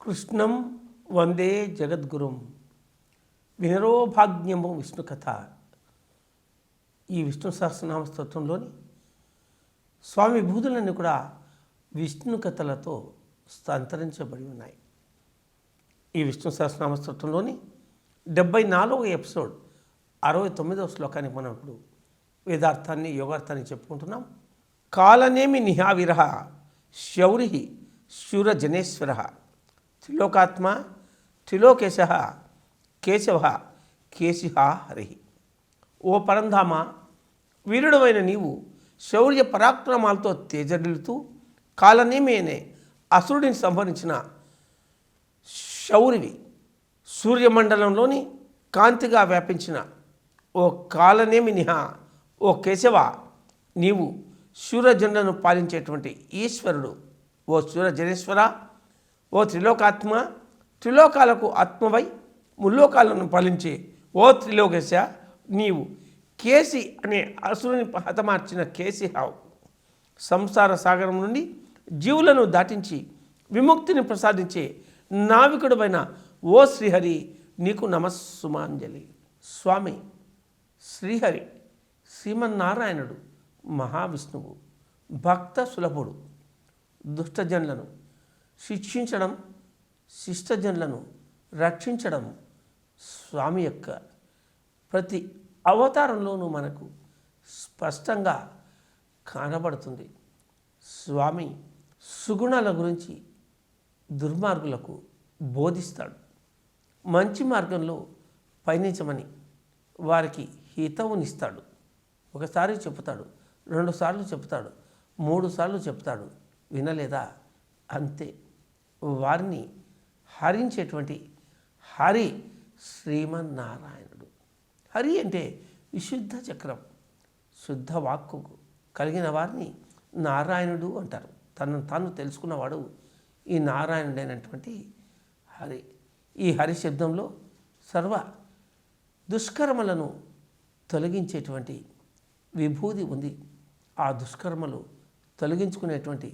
కృష్ణం వందే జగద్గురుం వినరోభాగ్యము విష్ణు కథ. ఈ విష్ణు సహస్రనామ స్తోత్రంలోని స్వామి విభూతులన్నీ కూడా విష్ణు కథలతో సంతరించబడి ఉన్నాయి. ఈ విష్ణు సహస్రనామ స్తోత్రంలోని 74వ ఎపిసోడ్ 69వ శ్లోకానికి మనం ఇప్పుడు వేదార్థాన్ని యోగార్థాన్ని చెప్పుకుంటున్నాం. కాలనేమి నిహావిరహ శౌరి శూరజనేశ్వర త్రిలోకాత్మ త్రిలోకేశ కేశవ కేశిహ హరి. ఓ పరంధామ, వీరుడమైన నీవు శౌర్య పరాక్రమాలతో తేజరిల్లుతూ కాలనేమి అనే అసురుడిని సంహరించిన శౌరివి. సూర్యమండలంలోని కాంతిగా వ్యాపించిన ఓ కాలనేమి నిహా, ఓ కేశవ, నీవు శూరజనులను పాలించేటువంటి ఈశ్వరుడు. ఓ శూరజనేశ్వర, ఓ త్రిలోకాత్మ, త్రిలోకాలకు ఆత్మవై ముల్లోకాలను పాలించే ఓ త్రిలోకేశ, నీవు కేసి అనే అసురుని హతమార్చిన కేసిహావు. సంసార సాగరం నుండి జీవులను దాటించి విముక్తిని ప్రసాదించే నావికుడుమైన ఓ శ్రీహరి, నీకు నమస్సుమాంజలి. స్వామి శ్రీహరి శ్రీమన్నారాయణుడు మహావిష్ణువు, భక్త సులభుడు. దుష్టజనులను శిక్షించడం, శిష్టజనులను రక్షించడం స్వామి యొక్క ప్రతి అవతారంలోనూ మనకు స్పష్టంగా కనబడుతుంది. స్వామి సుగుణాల గురించి దుర్మార్గులకు బోధిస్తాడు. మంచి మార్గంలో పయనించమని వారికి హితవునిస్తాడు. ఒకసారి చెప్తాడు, 2 సార్లు చెప్తాడు, 3 సార్లు చెప్తాడు. వినలేదా? అంతే. వారిని హరించేటువంటి హరి శ్రీమన్నారాయణుడు. హరి అంటే విశుద్ధ చక్రం, శుద్ధ వాక్కు కలిగిన వారిని నారాయణుడు అంటారు. తనను తాను తెలుసుకున్నవాడు ఈ నారాయణుడైనటువంటి హరి. ఈ హరి శబ్దంలో సర్వ దుష్కర్మలను తొలగించేటువంటి విభూది ఉంది. ఆ దుష్కర్మలు తొలగించుకునేటువంటి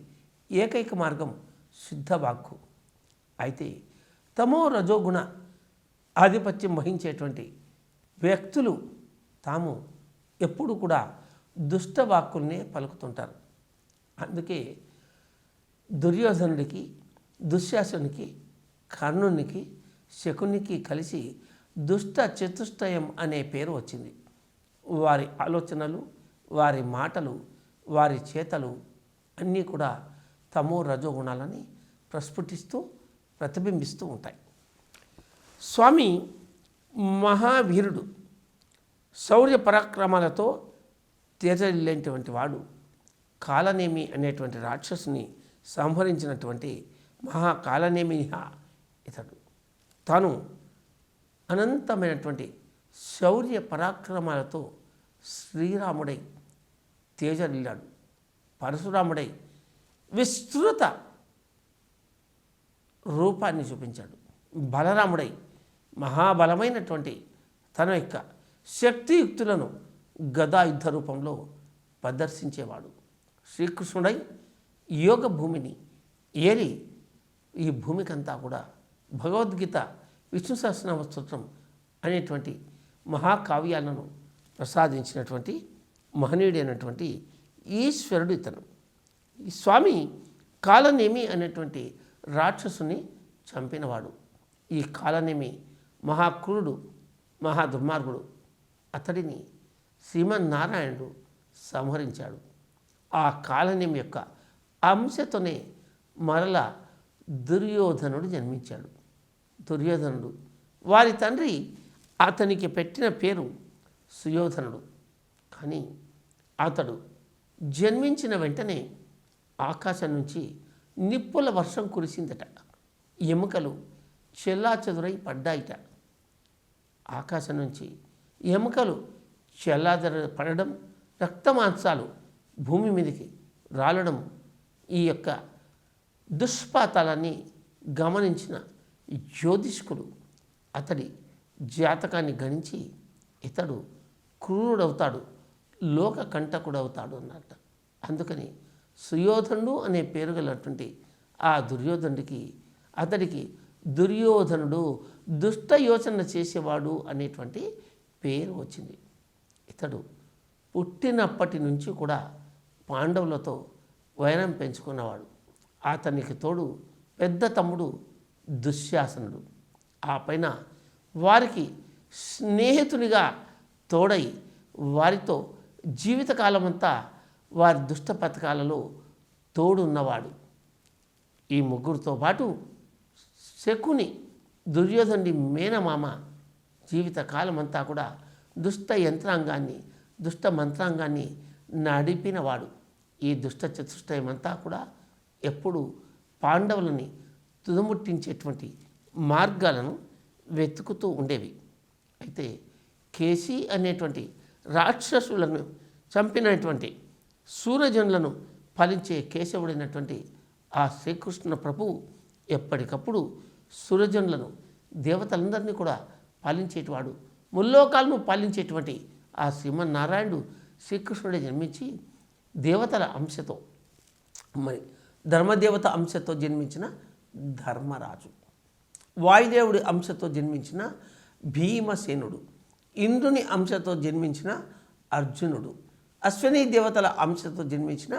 ఏకైక మార్గం శుద్ధ వాక్కు. అయితే తమో రజోగుణ ఆధిపత్యం వహించేటువంటి వ్యక్తులు తాము ఎప్పుడు కూడా దుష్ట వాక్కుల్నే పలుకుతుంటారు. అందుకే దుర్యోధనుడికి, దుశ్శాసనునికి, కర్ణునికి, శకునికి కలిసి దుష్ట చతుష్టయం అనే పేరు వచ్చింది. వారి ఆలోచనలు, వారి మాటలు, వారి చేతలు అన్నీ కూడా తమో రజోగుణాలని ప్రస్ఫుటిస్తూ ప్రతిబింబిస్తూ ఉంటాయి. స్వామి మహావీరుడు, శౌర్య పరాక్రమాలతో తేజరిల్లేటువంటి వాడు. కాలనేమి అనేటువంటి రాక్షసుని సంహరించినటువంటి మహాకాలనేమి ఇతడు. తాను అనంతమైనటువంటి శౌర్య పరాక్రమాలతో శ్రీరాముడై తేజరిల్లాడు. పరశురాముడై విస్తృత రూపాన్ని చూపించాడు. బలరాముడై మహాబలమైనటువంటి తన యొక్క శక్తియుక్తులను గదాయుద్ధ రూపంలో ప్రదర్శించేవాడు. శ్రీకృష్ణుడై యోగ భూమిని ఏరి ఈ భూమికంతా కూడా భగవద్గీత, విష్ణు సహస్రనామ స్తోత్రం అనేటువంటి మహాకావ్యాలను ప్రసాదించినటువంటి మహనీయుడైనటువంటి ఈశ్వరుడు ఇతను. ఈ స్వామి కాలనేమి అనేటువంటి రాక్షసుని చంపినవాడు. ఈ కాలనేమి మహాక్రూరుడు, మహా దుర్మార్గుడు. అతడిని శ్రీమన్నారాయణుడు సంహరించాడు. ఆ కాలనేమి యొక్క అంశతోనే మరల దుర్యోధనుడు జన్మించాడు. దుర్యోధనుడు వారి తండ్రి అతనికి పెట్టిన పేరు సుయోధనుడు. కానీ అతడు జన్మించిన వెంటనే ఆకాశం నుంచి నిప్పుల వర్షం కురిసిందట. ఎముకలు చెల్లాచెదురై పడ్డాయిట. ఆకాశం నుంచి ఎముకలు పడడం, రక్తమాంసాలు భూమి మీదకి రాలడం, ఈ యొక్క దుష్పాతాలన్నీ గమనించిన జ్యోతిష్కులు అతడి జాతకాన్ని గణించి ఇతడు క్రూరుడవుతాడు, లోక కంటకుడవుతాడు అన్నట్టు. అందుకని సుయోధనుడు అనే పేరు గలటువంటి ఆ దుర్యోధనుడికి అతడికి దుర్యోధనుడు, దుష్ట యోచన చేసేవాడు అనేటువంటి పేరు వచ్చింది. ఇతడు పుట్టినప్పటి నుంచి కూడా పాండవులతో వైరం పెంచుకున్నవాడు. అతనికి తోడు పెద్ద తమ్ముడు దుశ్శాసనుడు. ఆ పైన వారికి స్నేహితునిగా తోడై వారితో జీవితకాలమంతా వారి దుష్ట పథకాలలో తోడున్నవాడు. ఈ ముగ్గురితో పాటు శకుని, దుర్యోధనుడి మేనమామ జీవితకాలమంతా కూడా దుష్ట యంత్రాంగాన్ని, దుష్ట మంత్రాంగాన్ని నడిపినవాడు. ఈ దుష్ట చతుష్టయమంతా కూడా ఎప్పుడు పాండవులని తుదముట్టించేటువంటి మార్గాలను వెతుకుతూ ఉండేవి. అయితే కేసి అనేటువంటి రాక్షసులను చంపినటువంటి సూరజనులను ఫలించే కేశవుడైనటువంటి ఆ శ్రీకృష్ణ ప్రభువు ఎప్పటికప్పుడు సురజనులను, దేవతలందరినీ కూడా పాలించేటివాడు, ముల్లోకాలను పాలించేటువంటి ఆ శ్రీమన్నారాయణుడు శ్రీకృష్ణుడే జన్మించి దేవతల అంశతో, మరి ధర్మదేవత అంశతో జన్మించిన ధర్మరాజు, వాయుదేవుడి అంశతో జన్మించిన భీమసేనుడు, ఇంద్రుని అంశతో జన్మించిన అర్జునుడు, అశ్విని దేవతల అంశతో జన్మించిన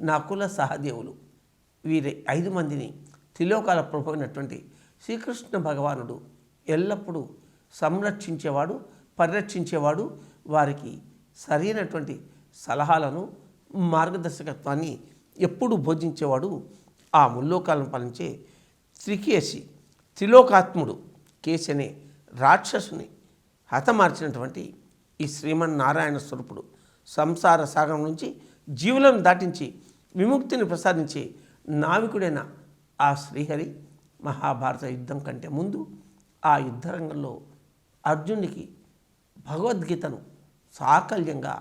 నకుల సహదేవులు, వీరి 5 మందిని త్రిలోకాల ప్రభు అయినటువంటి శ్రీకృష్ణ భగవానుడు ఎల్లప్పుడూ సంరక్షించేవాడు, పరిరక్షించేవాడు. వారికి సరైనటువంటి సలహాలను, మార్గదర్శకత్వాన్ని ఎప్పుడు బోధించేవాడు. ఆ ముల్లోకాలను పాలించే త్రికేశి, త్రిలోకాత్ముడు కేశి అనే రాక్షసుని హతమార్చినటువంటి ఈ శ్రీమన్నారాయణ స్వరూపుడు సంసార సాగరం నుంచి జీవులను దాటించి విముక్తిని ప్రసాదించే నావికుడైన ఆ శ్రీహరి మహాభారత యుద్ధం కంటే ముందు ఆ యుద్ధరంగంలో అర్జునుడికి భగవద్గీతను సాకల్యంగా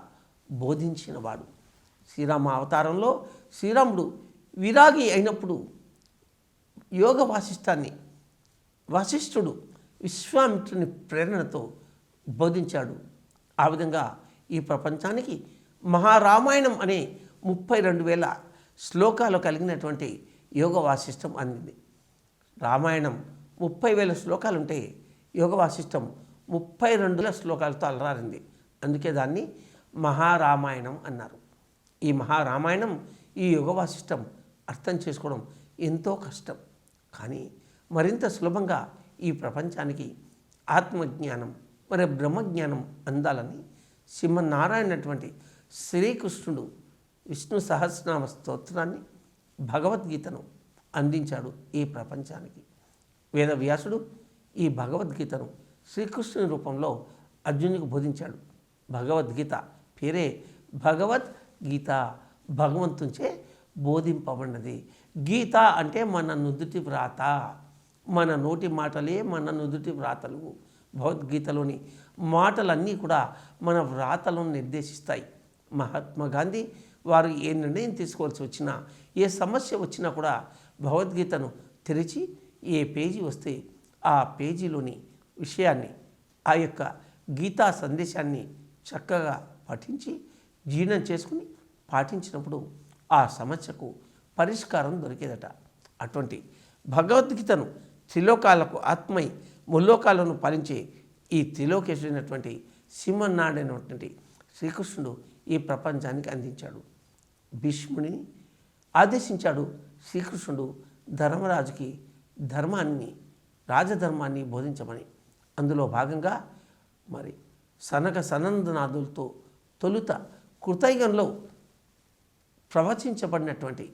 బోధించినవాడు. శ్రీరామ అవతారంలో శ్రీరాముడు విరాగి అయినప్పుడు యోగ వాసిష్టాన్ని వశిష్ఠుడు విశ్వామిత్రుని ప్రేరణతో బోధించాడు. ఆ విధంగా ఈ ప్రపంచానికి మహారామాయణం అనే 32,000 శ్లోకాలు కలిగినటువంటి యోగ వాసిష్టం అందింది. రామాయణం 30,000 శ్లోకాలు ఉంటే యోగ వాసిష్టం 32,000 శ్లోకాలతో అలరారింది. అందుకే దాన్ని మహారామాయణం అన్నారు. ఈ మహారామాయణం, ఈ యోగ వాసిష్టం అర్థం చేసుకోవడం ఎంతో కష్టం. కానీ మరింత సులభంగా ఈ ప్రపంచానికి ఆత్మజ్ఞానం, మరి బ్రహ్మజ్ఞానం అందాలని శ్రీమన్నారాయణటువంటి శ్రీకృష్ణుడు విష్ణు సహస్రనామ స్తోత్రాన్ని, భగవద్గీతను అందించాడు ఈ ప్రపంచానికి. వేదవ్యాసుడు ఈ భగవద్గీతను శ్రీకృష్ణుని రూపంలో అర్జునునికి బోధించాడు. భగవద్గీత పేరే భగవద్గీత, భగవంతునిచే బోధింపబడినది. గీత అంటే మన నుదుటి వ్రాత, మన నోటి మాటలే మన నుదుటి వ్రాతలు. భగవద్గీతలోని మాటలన్నీ కూడా మన వ్రాతలను నిర్దేశిస్తాయి. మహాత్మా గాంధీ వారు ఏ నిర్ణయం తీసుకోవాల్సి వచ్చినా, ఏ సమస్య వచ్చినా కూడా భగవద్గీతను తెరిచి ఏ పేజీ వస్తే ఆ పేజీలోని విషయాన్ని, ఆ యొక్క గీతా సందేశాన్ని చక్కగా పఠించి జీర్ణం చేసుకుని పాటించినప్పుడు ఆ సమస్యకు పరిష్కారం దొరికేదట. అటువంటి భగవద్గీతను త్రిలోకాలకు ఆత్మై ముల్లోకాలను పాలించే ఈ త్రిలోకేశ్వరైనటువంటి సింహనాడైనటువంటి శ్రీకృష్ణుడు ఈ ప్రపంచానికి అందించాడు. భీష్ముడిని ఆదేశించాడు శ్రీకృష్ణుడు ధర్మరాజుకి ధర్మాన్ని, రాజధర్మాన్ని బోధించమని. అందులో భాగంగా మరి సనక సనందనాథులతో తొలుత కృతయుగంలో ప్రవచించబడినటువంటి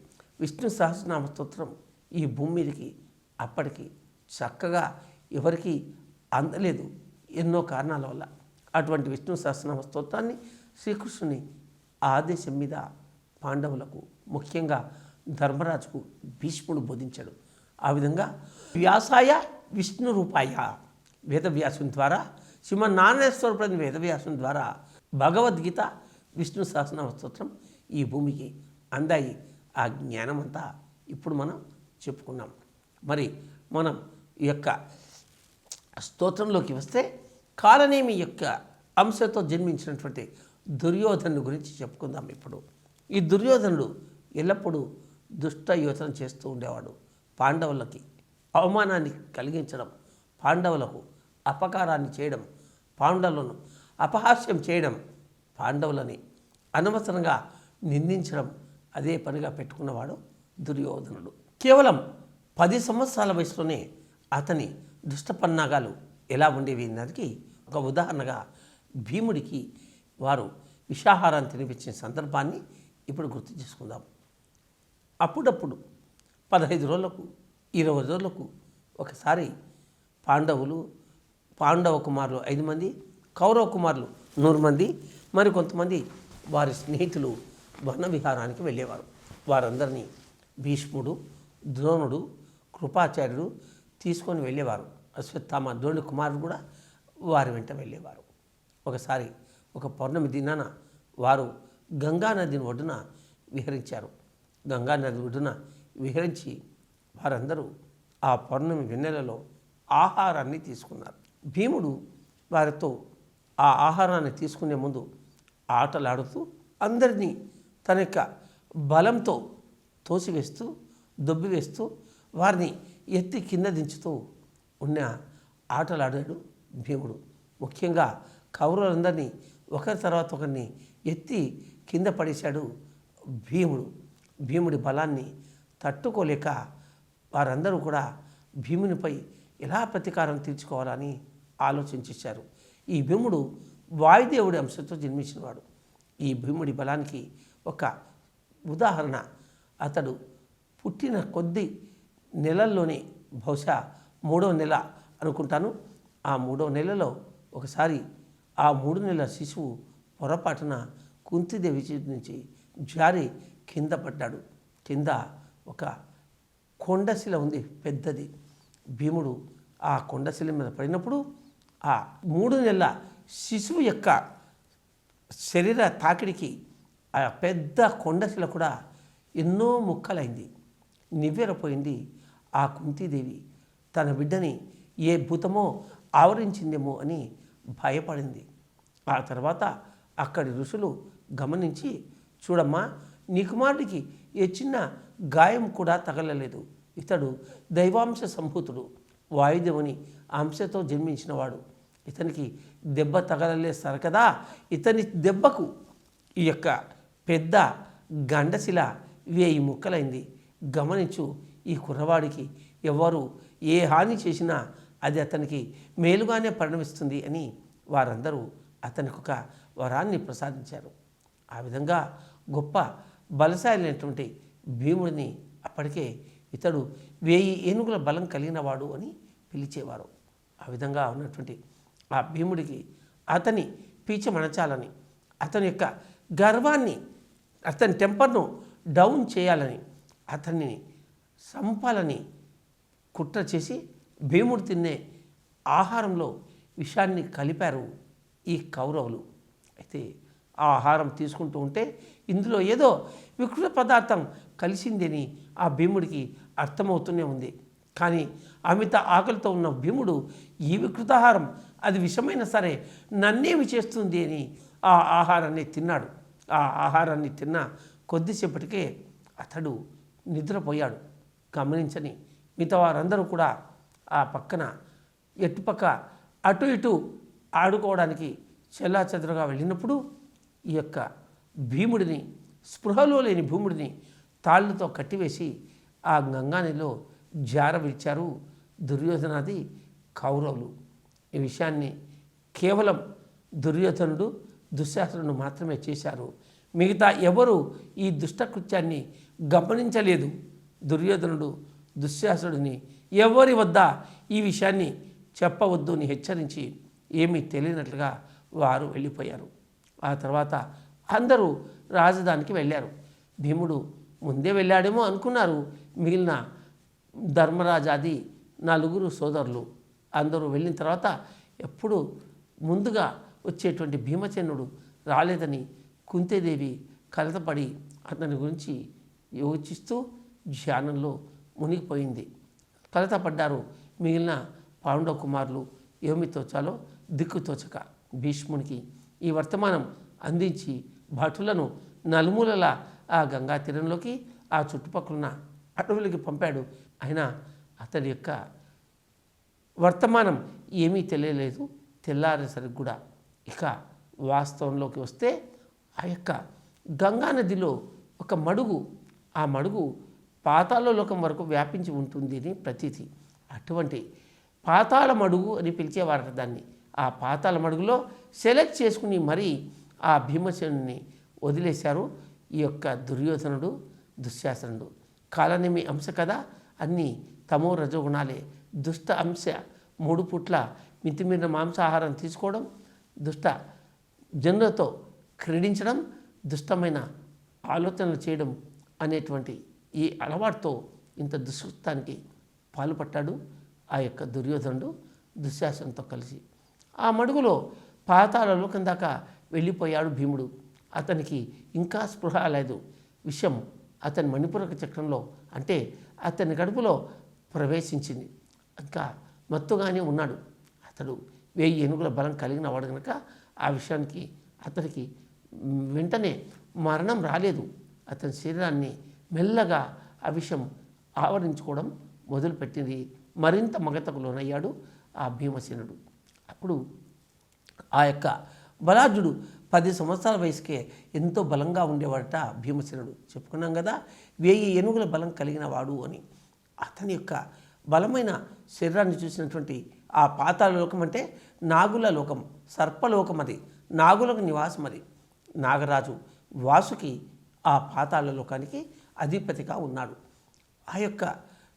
విష్ణు సహస్రనామ స్తోత్రం ఈ భూమి మీదకి అప్పటికి చక్కగా ఎవరికి అందలేదు, ఎన్నో కారణాల వల్ల. అటువంటి విష్ణు సహస్రనామ స్తోత్రాన్ని శ్రీకృష్ణుని ఆదేశం మీద పాండవులకు, ముఖ్యంగా ధర్మరాజుకు భీష్ముడు బోధించాడు. ఆ విధంగా వ్యాసాయ విష్ణు రూపాయ, వేదవ్యాసుని ద్వారా, శ్రీమన్నారాయణ స్వరూపుడైన వేదవ్యాసుని ద్వారా భగవద్గీత, విష్ణు సహస్రనామ స్తోత్రం ఈ భూమికి అందాయి. ఆ జ్ఞానమంతా ఇప్పుడు మనం చెప్పుకున్నాం. మరి మనం ఈ యొక్క స్తోత్రంలోకి వస్తే కాలనేమి యొక్క అంశతో జన్మించినటువంటి దుర్యోధనుడి గురించి చెప్పుకుందాం. ఇప్పుడు ఈ దుర్యోధనుడు ఎల్లప్పుడూ దుష్ట యోచన చేస్తూ ఉండేవాడు. పాండవులకి అవమానాన్ని కలిగించడం, పాండవులకు అపకారాన్ని చేయడం, పాండవులను అపహాస్యం చేయడం, పాండవులని అనవసరంగా నిందించడం అదే పనిగా పెట్టుకున్నవాడు దుర్యోధనుడు. కేవలం 10 సంవత్సరాల వయసులోనే అతని దుష్టపన్నాగాలు ఎలా ఉండేవి అన్నదానికి ఒక ఉదాహరణగా భీముడికి వారు విషాహారాన్ని తినిపించిన సందర్భాన్ని ఇప్పుడు గుర్తు చేసుకుందాం. అప్పుడప్పుడు 15 రోజులకు 20 రోజులకు ఒకసారి పాండవ కుమారులు 5 మంది, కౌరవ కుమారులు 100 మంది, మరి కొంతమంది వారి స్నేహితులు వన విహారానికి వెళ్ళేవారు. వారందరినీ భీష్ముడు, ద్రోణుడు, కృపాచార్యుడు తీసుకొని వెళ్ళేవారు. అశ్వత్థామ ద్రోణుడి కుమారుడు కూడా వారి వెంట వెళ్ళేవారు. ఒకసారి ఒక పౌర్ణమి దినాన వారు గంగానదిని ఒడ్డున విహరించారు. గంగానది ఒడ్డున విహరించి వారందరూ ఆ పౌర్ణమి వెన్నెలలో ఆహారాన్ని తీసుకున్నారు. భీముడు వారితో ఆ ఆహారాన్ని తీసుకునే ముందు ఆటలాడుతూ అందరినీ తన యొక్క బలంతో తోసివేస్తూ దొబ్బివేస్తూ వారిని ఎత్తి కింద దించుతూ ఉన్న ఆటలాడాడు భీముడు. ముఖ్యంగా కౌరవులందరినీ ఒకరి తర్వాత ఒకరిని ఎత్తి కింద పడేశాడు భీముడు. భీముడి బలాన్ని తట్టుకోలేక వారందరూ కూడా భీమునిపై ఎలా ప్రతీకారం తీర్చుకోవాలని ఆలోచించారు. ఈ భీముడు వాయుదేవుడి అంశంతో జన్మించినవాడు. ఈ భీముడి బలానికి ఒక ఉదాహరణ, అతడు పుట్టిన కొద్ది నెలల్లోనే, బహుశా 3వ నెల అనుకుంటాను, ఆ 3వ నెలలో ఒకసారి ఆ 3 నెలల శిశువు పొరపాటున కుంతిదేవి నుంచి జారి కింద పడ్డాడు. కింద ఒక కొండశిల ఉంది పెద్దది. భీముడు ఆ కొండశిల మీద పడినప్పుడు ఆ 3 నెలల శిశువు యొక్క శరీర తాకిడికి ఆ పెద్ద కొండశిల కూడా ఎన్నో ముక్కలైంది, నివ్వెరపోయింది. ఆ కుంతీదేవి తన బిడ్డని ఏ భూతమో ఆవరించిందేమో అని భయపడింది. ఆ తర్వాత అక్కడి ఋషులు గమనించి, చూడమ్మా, నీ కుమారుడికి ఏ చిన్న గాయం కూడా తగలలేదు. ఇతడు దైవాంశ సంభూతుడు, వాయుదేవుని అంశతో జన్మించినవాడు. ఇతనికి దెబ్బ తగలలేదు సరికదా, ఇతని దెబ్బకు ఈ యొక్క పెద్ద గండశిల 1000 ముక్కలైంది. గమనించు, ఈ కుర్రవాడికి ఎవరు ఏ హాని చేసినా అది అతనికి మేలుగానే పరిణమిస్తుంది అని వారందరూ అతనికి ఒక వరాన్ని ప్రసాదించారు. ఆ విధంగా గొప్ప బలశాలైనటువంటి భీముడిని అప్పటికే ఇతడు 1000 ఏనుగుల బలం కలిగినవాడు అని పిలిచేవారు. ఆ విధంగా ఉన్నటువంటి ఆ భీముడికి అతని పీచమణచాలని, అతని యొక్క గర్వాన్ని, అతని టెంపర్ను డౌన్ చేయాలని, అతన్ని సంపాలని కుట్ర చేసి భీముడు తినే ఆహారంలో విషాన్ని కలిపారు ఈ కౌరవులు. అయితే ఆ ఆహారం తీసుకుంటూ ఉంటే ఇందులో ఏదో వికృత పదార్థం కలిసిందని ఆ భీముడికి అర్థమవుతూనే ఉంది. కానీ అమిత ఆకలితో ఉన్న భీముడు ఈ వికృతాహారం అది విషమైనా సరే నన్నేమి చేస్తుంది అని ఆ ఆహారాన్ని తిన్నాడు. ఆ ఆహారాన్ని తిన్న కొద్దిసేపటికే అతడు నిద్రపోయాడు. గమనించని మిగతా వారందరూ కూడా ఆ పక్కన ఎటుపక్క అటు ఇటు ఆడుకోవడానికి చెల్లాచెదరుగా వెళ్ళినప్పుడు ఈ యొక్క భీముడిని, స్పృహలో లేని భీముడిని తాళ్ళతో కట్టివేసి ఆ గంగానదిలో జారవిడిచారు దుర్యోధనాది కౌరవులు. ఈ విషయాన్ని కేవలం దుర్యోధనుడు, దుశ్శాసనుడు మాత్రమే చేశారు. మిగతా ఎవరు ఈ దుష్టకృత్యాన్ని గమనించలేదు. దుర్యోధనుడు, దుశ్శాసనుడిని ఎవరి వద్ద ఈ విషయాన్ని చెప్పవద్దు అని హెచ్చరించి ఏమీ తెలియనట్లుగా వారు వెళ్ళిపోయారు. ఆ తర్వాత అందరూ రాజధానికి వెళ్ళారు. భీముడు ముందే వెళ్ళాడేమో అనుకున్నారు. మిగిలిన ధర్మరాజాది 4 సోదరులు అందరూ వెళ్ళిన తర్వాత ఎప్పుడు ముందుగా వచ్చేటువంటి భీమసేనుడు రాలేదని కుంతీదేవి కలతపడి అతని గురించి యోచిస్తూ ధ్యానంలో మునిగిపోయింది. కలతపడ్డారు మిగిలిన పాండవ కుమారులు. ఏమి తోచాలో దిక్కు తోచక భీష్మునికి ఈ వర్తమానం అందించి భటులను నలుమూలల ఆ గంగా తీరంలోకి, ఆ చుట్టుపక్కల అడవులకి పంపాడు. అయినా అతడి యొక్క వర్తమానం ఏమీ తెలియలేదు. తెల్లారేసరికి కూడా ఇక వాస్తవంలోకి వస్తే ఆ యొక్క గంగా నదిలో ఒక మడుగు, ఆ మడుగు పాతాళ లోకం వరకు వ్యాపించి ఉంటుంది అని ప్రతీతి. అటువంటి పాతాళ మడుగు అని పిలిచేవారట దాన్ని. ఆ పాతాళ మడుగులో సెలెక్ట్ చేసుకుని మరీ ఆ భీమసేనుని వదిలేశారు ఈ యొక్క దుర్యోధనుడు, దుశ్శాసనుడు. కాలనేమి అంశ కదా, అన్నీ తమో రజోగుణాలే. దుష్ట అంశ 3 పూట్ల మితిమీరిన మాంసాహారం తీసుకోవడం, దుష్ట జనులతో క్రీడించడం, దుష్టమైన ఆలోచనలు చేయడం అనేటువంటి ఈ అలవాటుతో ఇంత దుష్కృతానికి పాల్పడ్డాడు ఆ యొక్క దుర్యోధనుడు దుశ్శాసనంతో కలిసి. ఆ మడుగులో పాతాళ లోకం దాకా వెళ్ళిపోయాడు భీముడు. అతనికి ఇంకా స్పృహ లేదు. విషయం అతని మణిపూరక చక్రంలో, అంటే అతని గడుపులో ప్రవేశించింది. ఇంకా మత్తుగానే ఉన్నాడు. అతడు 1000 ఏనుగుల బలం కలిగిన వాడు కనుక ఆ విషయానికి అతనికి వెంటనే మరణం రాలేదు. అతని శరీరాన్ని మెల్లగా ఆ విషయం ఆవరించుకోవడం మొదలుపెట్టింది. మరింత మగతకు లోనయ్యాడు ఆ భీమసేనుడు. అప్పుడు ఆ యొక్క బలాఢ్యుడు 10 సంవత్సరాల వయసుకే ఎంతో బలంగా ఉండేవాడట భీమసేనుడు. చెప్పుకున్నాం కదా, 1000 ఏనుగుల బలం కలిగిన వాడు అని. అతని యొక్క బలమైన శరీరాన్ని చూసినటువంటి ఆ పాతాళ లోకం అంటే నాగుల లోకం, సర్పలోకం, అది నాగులకు నివాసం. అది నాగరాజు వాసుకి ఆ పాతాళ లోకానికి అధిపతిగా ఉన్నాడు. ఆ యొక్క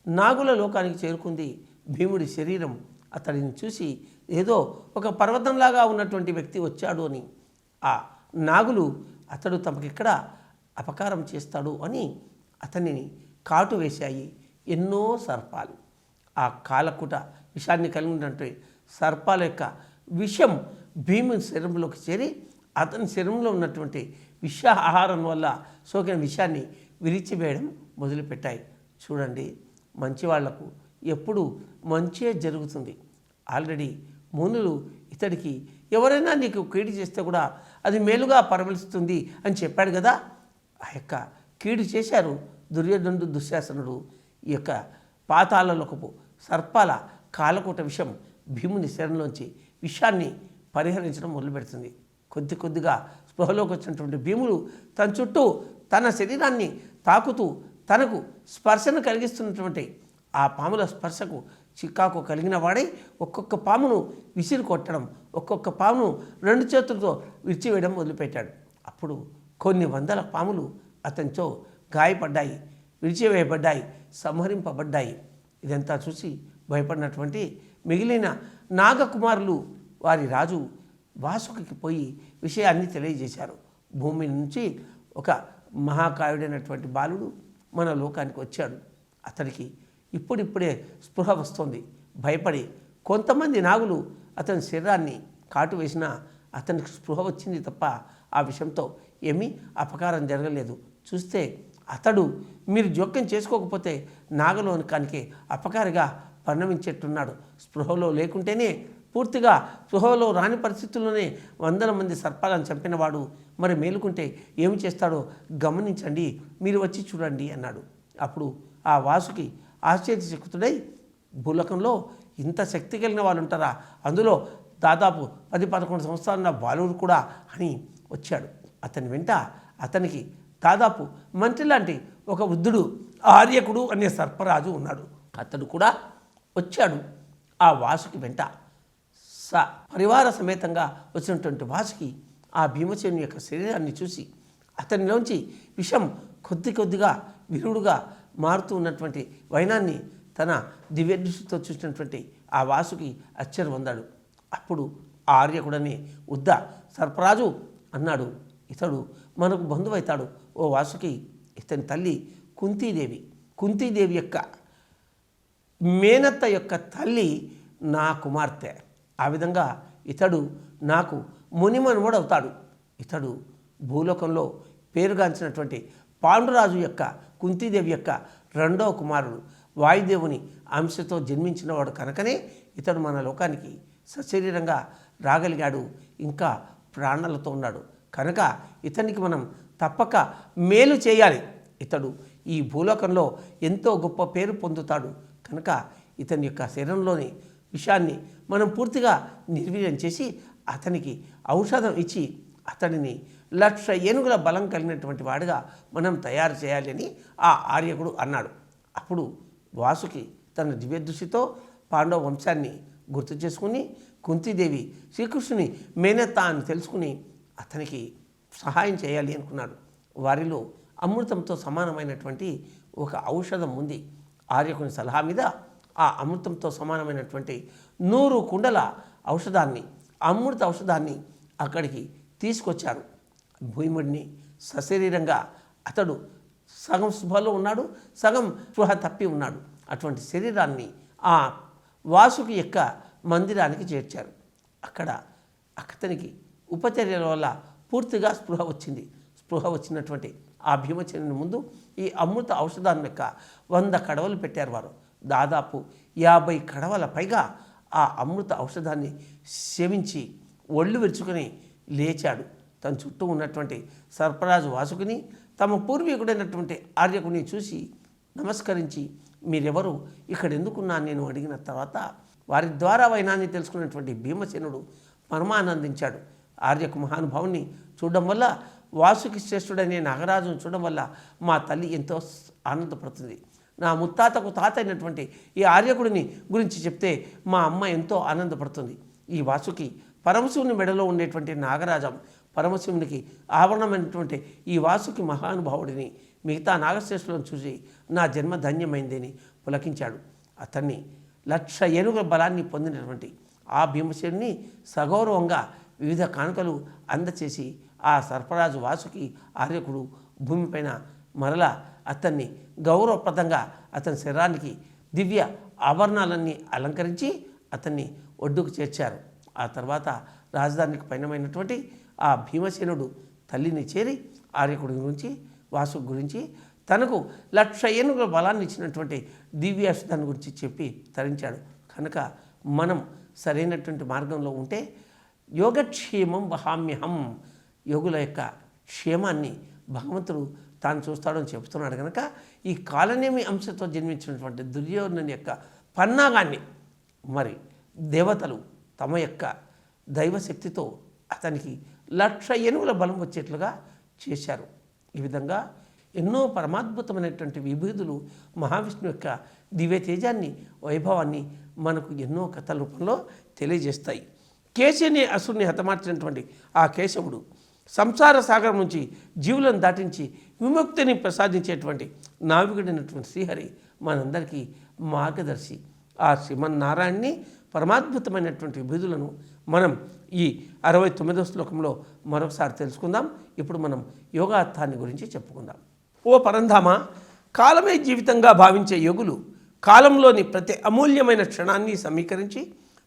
నాగుల లోకానికి చేరుకుంది భీముడి శరీరం. అతడిని చూసి ఏదో ఒక పర్వతంలాగా ఉన్నటువంటి వ్యక్తి వచ్చాడు అని ఆ నాగులు అతడు తమకిక్కడ అపకారం చేస్తాడు అని అతనిని కాటు వేశాయి ఎన్నో సర్పాలు. ఆ కాలకుట విషాన్ని కలిగి ఉన్నటువంటి సర్పాల యొక్క విషం భీముని శరీరంలోకి చేరి అతని శరీరంలో ఉన్నటువంటి విష ఆహారం వల్ల సోకిన విషాన్ని విరిచివేయడం మొదలుపెట్టాయి. చూడండి, మంచి వాళ్లకు ఎప్పుడు మంచే జరుగుతుంది. ఆల్రెడీ మునులు ఇతడికి ఎవరైనా నీకు కీడు చేస్తే కూడా అది మేలుగా పరిమళిస్తుంది అని చెప్పాడు కదా. ఆ యొక్క కీడు చేశారు దుర్యోధనుడు, దుశ్శాసనుడు. ఈ యొక్క పాతాళలోకపు సర్పాల కాలకూట విషం భీముని శరణలోంచి విషాన్ని పరిహరించడం మొదలుపెడుతుంది. కొద్ది కొద్దిగా స్పృహలోకి వచ్చినటువంటి భీముడు తన చుట్టూ తన శరీరాన్ని తాకుతూ తనకు స్పర్శను కలిగిస్తున్నటువంటి ఆ పాముల స్పర్శకు చిక్కాకు కలిగిన వాడై ఒక్కొక్క పామును విసిరి కొట్టడం, ఒక్కొక్క పామును 2 చేతులతో విరిచివేయడం మొదలుపెట్టాడు. అప్పుడు కొన్ని వందల పాములు అతనితో గాయపడ్డాయి, విరిచివేయబడ్డాయి, సంహరింపబడ్డాయి. ఇదంతా చూసి భయపడినటువంటి మిగిలిన నాగకుమారులు వారి రాజు వాసుకి పోయి విషయాన్ని తెలియజేశారు. భూమి నుంచి ఒక మహాకాయుడైనటువంటి బాలుడు మన లోకానికి వచ్చాడు. అతనికి ఇప్పుడిప్పుడే స్పృహ వస్తుంది. భయపడి కొంతమంది నాగులు అతని శరీరాన్ని కాటు వేసినా అతనికి స్పృహ వచ్చింది తప్ప ఆ విషయంతో ఏమీ అపకారం జరగలేదు. చూస్తే అతడు మీరు జోక్యం చేసుకోకపోతే నాగలోకానికి అపకారిగా పరిణమించేట్టున్నాడు. స్పృహలో లేకుంటేనే, పూర్తిగా స్పృహలో రాని పరిస్థితుల్లోనే వందల మంది సర్పాలను చంపినవాడు మరి మేలుకుంటే ఏమి చేస్తాడో గమనించండి, మీరు వచ్చి చూడండి అన్నాడు. అప్పుడు ఆ వాసుకి ఆశ్చర్యచకితుడై, భూలోకంలో ఇంత శక్తి కలిగిన వాళ్ళు ఉంటారా, అందులో దాదాపు 10-11 సంవత్సరాల బాలుడు కూడా అని వచ్చాడు. అతని వెంట అతనికి దాదాపు మంత్రి లాంటి ఒక వృద్ధుడు ఆర్యకుడు అనే సర్పరాజు ఉన్నాడు. అతడు కూడా వచ్చాడు ఆ వాసుకి వెంట. పరివార సమేతంగా వచ్చినటువంటి వాసుకి ఆ భీమసేను యొక్క శరీరాన్ని చూసి అతనిలోంచి విషం కొద్ది కొద్దిగా విరుడుగా మారుతూ ఉన్నటువంటి వైనాన్ని తన దివ్యదృష్టితో చూసినటువంటి ఆ వాసుకి ఆశ్చర్యం పొందాడు. అప్పుడు ఆ ఆర్యకుడనే ఉద్ద సర్పరాజు అన్నాడు, ఇతడు మనకు బంధువు అవుతాడు. ఓ వాసుకి, ఇతని తల్లి కుంతీదేవి యొక్క మేనత్త యొక్క తల్లి నా కుమార్తె. ఆ విధంగా ఇతడు నాకు మునిమనుమడు అవుతాడు. ఇతడు భూలోకంలో పేరుగాంచినటువంటి పాండురాజు యొక్క కుంతీదేవి యొక్క 2వ కుమారుడు, వాయుదేవుని అంశతో జన్మించినవాడు కనుకనే ఇతడు మన లోకానికి సశరీరంగా రాగలిగాడు, ఇంకా ప్రాణాలతో ఉన్నాడు. కనుక ఇతనికి మనం తప్పక మేలు చేయాలి. ఇతడు ఈ భూలోకంలో ఎంతో గొప్ప పేరు పొందుతాడు కనుక ఇతని యొక్క శరీరంలోని విషయాన్ని మనం పూర్తిగా నిర్వీర్యం చేసి అతనికి ఔషధం ఇచ్చి అతడిని 1,00,000 ఏనుగుల బలం కలిగినటువంటి వాడిగా మనం తయారు చేయాలి అని ఆ ఆర్యకుడు అన్నాడు. అప్పుడు వాసుకి తన దివ్యదృష్టితో పాండవ వంశాన్ని గుర్తు చేసుకుని కుంతీదేవి శ్రీకృష్ణుని మేనత్త అని తెలుసుకుని అతనికి సహాయం చేయాలి అనుకున్నాడు. వారిలో అమృతంతో సమానమైనటువంటి ఒక ఔషధం ఉంది. ఆర్యకుని సలహా మీద ఆ అమృతంతో సమానమైనటువంటి 100 కుండల ఔషధాన్ని, అమృత ఔషధాన్ని అక్కడికి తీసుకొచ్చారు. భీముడిని సశరీరంగా అతడు సగం స్పృహలో ఉన్నాడు, సగం స్పృహ తప్పి ఉన్నాడు. అటువంటి శరీరాన్ని ఆ వాసుకి యొక్క మందిరానికి చేర్చారు. అక్కడ అతనికి ఉపచర్యల వల్ల పూర్తిగా స్పృహ వచ్చింది. స్పృహ వచ్చినటువంటి ఆ భీమసేనుని ముందు ఈ అమృత ఔషధాన్ని యొక్క 100 కడవలు పెట్టారు వారు. దాదాపు 50 కడవల పైగా ఆ అమృత ఔషధాన్ని సేవించి ఒళ్ళు విరుచుకొని లేచాడు. తన చుట్టూ ఉన్నటువంటి సర్పరాజు వాసుకుని తమ పూర్వీకుడైనటువంటి ఆర్యకుని చూసి నమస్కరించి, మీరెవరు, ఇక్కడ ఎందుకున్నా నేను అడిగిన తర్వాత వారి ద్వారా వైనాన్ని తెలుసుకున్నటువంటి భీమసేనుడు పరమానందించాడు. ఆర్యకు మహానుభావుని చూడడం వల్ల, వాసుకి శ్రేష్ఠుడనే నాగరాజును చూడడం వల్ల మా తల్లి ఎంతో ఆనందపడుతుంది. నా ముత్తాతకు తాత అయినటువంటి ఈ ఆర్యకుడిని గురించి చెప్తే మా అమ్మ ఎంతో ఆనందపడుతుంది. ఈ వాసుకి పరమశివుని మెడలో ఉండేటువంటి నాగరాజం, పరమశివునికి ఆవరణమైనటువంటి ఈ వాసుకి మహానుభావుడిని మిగతా నాగశ్రేష్ఠులను చూసి నా జన్మ ధన్యమైందని పులకించాడు. అతన్ని 1,00,000 ఏనుగుల బలాన్ని పొందినటువంటి ఆ భీమసేనుని సగౌరవంగా వివిధ కానుకలు అందచేసి ఆ సర్పరాజు వాసుకి ఆర్యకుడు భూమిపైన మరలా అతన్ని గౌరవప్రదంగా అతని శరీరానికి దివ్య ఆభరణాలన్నీ అలంకరించి అతన్ని ఒడ్డుకు చేర్చారు. ఆ తర్వాత రాజధానికి పైనమైనటువంటి ఆ భీమసేనుడు తల్లిని చేరి ఆర్యకుడి గురించి, వాసు గురించి, తనకు 1,00,000 ఏనుగుల బలాన్ని ఇచ్చినటువంటి దివ్యాషుధాన్ని గురించి చెప్పి తరించాడు. కనుక మనం సరైనటువంటి మార్గంలో ఉంటే యోగక్షేమం వహామ్యహం, యోగుల యొక్క క్షేమాన్ని భగవంతుడు తాను చూస్తాడని చెబుతున్నాడు. కనుక ఈ కాలనేమి అంశతో జన్మించినటువంటి దుర్యోధనుని యొక్క పన్నాగాన్ని మరి దేవతలు తమ యొక్క దైవశక్తితో అతనికి 1,00,000 ఏనుగుల బలం వచ్చేట్లుగా చేశారు. ఈ విధంగా ఎన్నో పరమాద్భుతమైనటువంటి విభూతులు మహావిష్ణువు యొక్క దివ్య తేజాన్ని, వైభవాన్ని మనకు ఎన్నో కథల రూపంలో తెలియజేస్తాయి. కేశిని అసురుని హతమార్చినటువంటి ఆ కేశవుడు సంసార సాగరం నుంచి జీవులను దాటించి విముక్తిని ప్రసాదించేటువంటి నావికుడైనటువంటి శ్రీహరి మనందరికీ మార్గదర్శి. ఆ శ్రీమన్నారాయణని పరమాద్భుతమైనటువంటి విభూతులను మనం ఈ 69వ శ్లోకంలో మరొకసారి తెలుసుకుందాం. ఇప్పుడు మనం యోగార్థాన్ని గురించి చెప్పుకుందాం. ఓ పరంధామ, కాలమే జీవితంగా భావించే యోగులు కాలంలోని ప్రతి అమూల్యమైన క్షణాన్ని సమీకరించి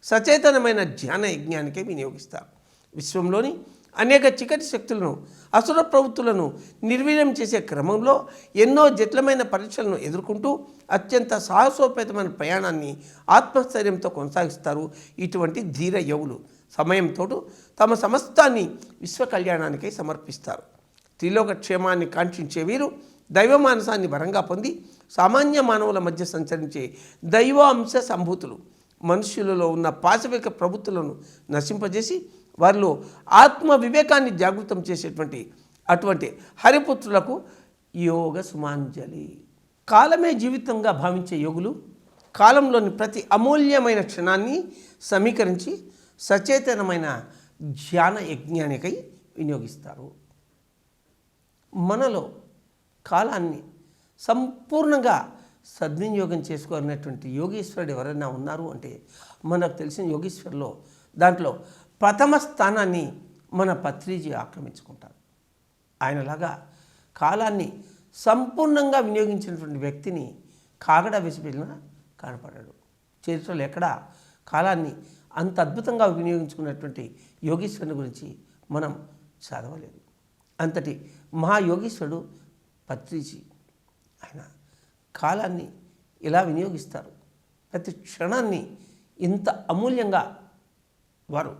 సచేతనమైన ధ్యాన యజ్ఞానికే వినియోగిస్తారు. విశ్వంలోని అనేక చీకటి శక్తులను, అసుర ప్రవృత్తులను నిర్వీర్యం చేసే క్రమంలో ఎన్నో జటిలమైన పరీక్షలను ఎదుర్కొంటూ అత్యంత సాహసోపేతమైన ప్రయాణాన్ని ఆత్మస్థైర్యంతో కొనసాగిస్తారు ఇటువంటి ధీర యోగులు. సమయంతో తమ సమస్తాన్ని విశ్వ కళ్యాణానికై సమర్పిస్తారు. త్రిలోక క్షేమాన్ని కాంక్షించే వీరు దైవ మానసాన్ని వరంగా పొంది సామాన్య మానవుల మధ్య సంచరించే దైవాంశ సంభూతులు. మనుష్యులలో ఉన్న పాశవిక ప్రవృత్తులను నశింపజేసి వారిలో ఆత్మ వివేకాన్ని జాగృతం చేసేటువంటి అటువంటి హరిపుత్రులకు యోగ సుమాంజలి. కాలమే జీవితంగా భావించే యోగులు కాలంలోని ప్రతి అమూల్యమైన క్షణాన్ని సమీకరించి సచేతనమైన ధ్యాన యజ్ఞానికై వినియోగిస్తారు. మనలో కాలాన్ని సంపూర్ణంగా సద్వినియోగం చేసుకోవాలనేటువంటి యోగీశ్వరుడు ఎవరైనా ఉన్నారు అంటే మనకు తెలిసిన యోగీశ్వరులో దాంట్లో ప్రథమ స్థానాన్ని మన పత్రిజీ ఆక్రమించుకుంటారు. ఆయనలాగా కాలాన్ని సంపూర్ణంగా వినియోగించినటువంటి వ్యక్తిని కాగడ వేసిపెట్టినా కనపడాడు. చరిత్రలో ఎక్కడా కాలాన్ని అంత అద్భుతంగా వినియోగించుకున్నటువంటి యోగీశ్వరుని గురించి మనం చదవలేదు. అంతటి మహాయోగీశ్వరుడు పత్రిజీ. ఆయన కాలాన్ని ఎలా వినియోగిస్తారు, ప్రతి క్షణాన్ని ఇంత అమూల్యంగా వారు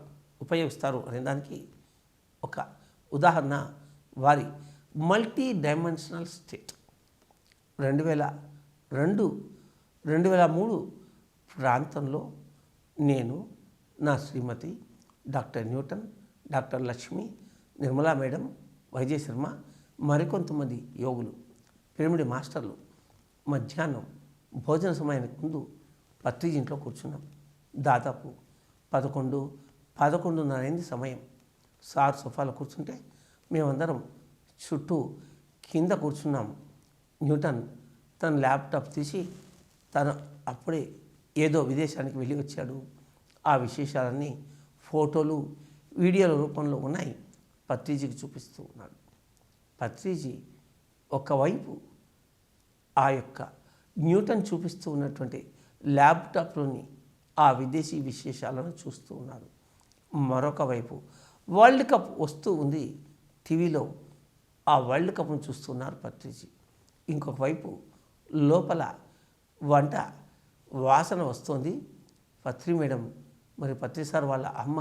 ఉపయోగిస్తారు అనే దానికి ఒక ఉదాహరణ వారి మల్టీ డైమెన్షనల్ స్టేట్. 2002 2003 ప్రాంతంలో నేను, నా శ్రీమతి, doctor Newton, doctor Lakshmi, Nirmala madam, Vijay Sharma, మరికొంతమంది యోగులు, పిరమిడ్ మాస్టర్లు మధ్యాహ్నం భోజన సమయానికి ముందు పత్రిజీ ఇంట్లో కూర్చున్నాం. దాదాపు 11:30 అయింది సమయం. సార్ సోఫాలో కూర్చుంటే మేమందరం చుట్టూ కింద కూర్చున్నాం. న్యూటన్ తన ల్యాప్టాప్ తీసి తను అప్పుడే ఏదో విదేశానికి వెళ్ళి వచ్చాడు, ఆ విశేషాలన్నీ ఫోటోలు వీడియోల రూపంలో ఉన్నాయి, పత్రిజీకి చూపిస్తూ ఉన్నాడు. పత్రిజీ ఒకవైపు ఆ యొక్క న్యూటన్ చూపిస్తూ ఉన్నటువంటి ల్యాప్టాప్లోని ఆ విదేశీ విశేషాలను చూస్తూ ఉన్నాడు. మరొక వైపు వరల్డ్ కప్ వస్తూ ఉంది టీవీలో, ఆ వరల్డ్ కప్ను చూస్తున్నారు పత్రిజీ. ఇంకొక వైపు లోపల వంట వాసన వస్తుంది. పత్రి మేడం మరి పత్రి సార్ వాళ్ళ అమ్మ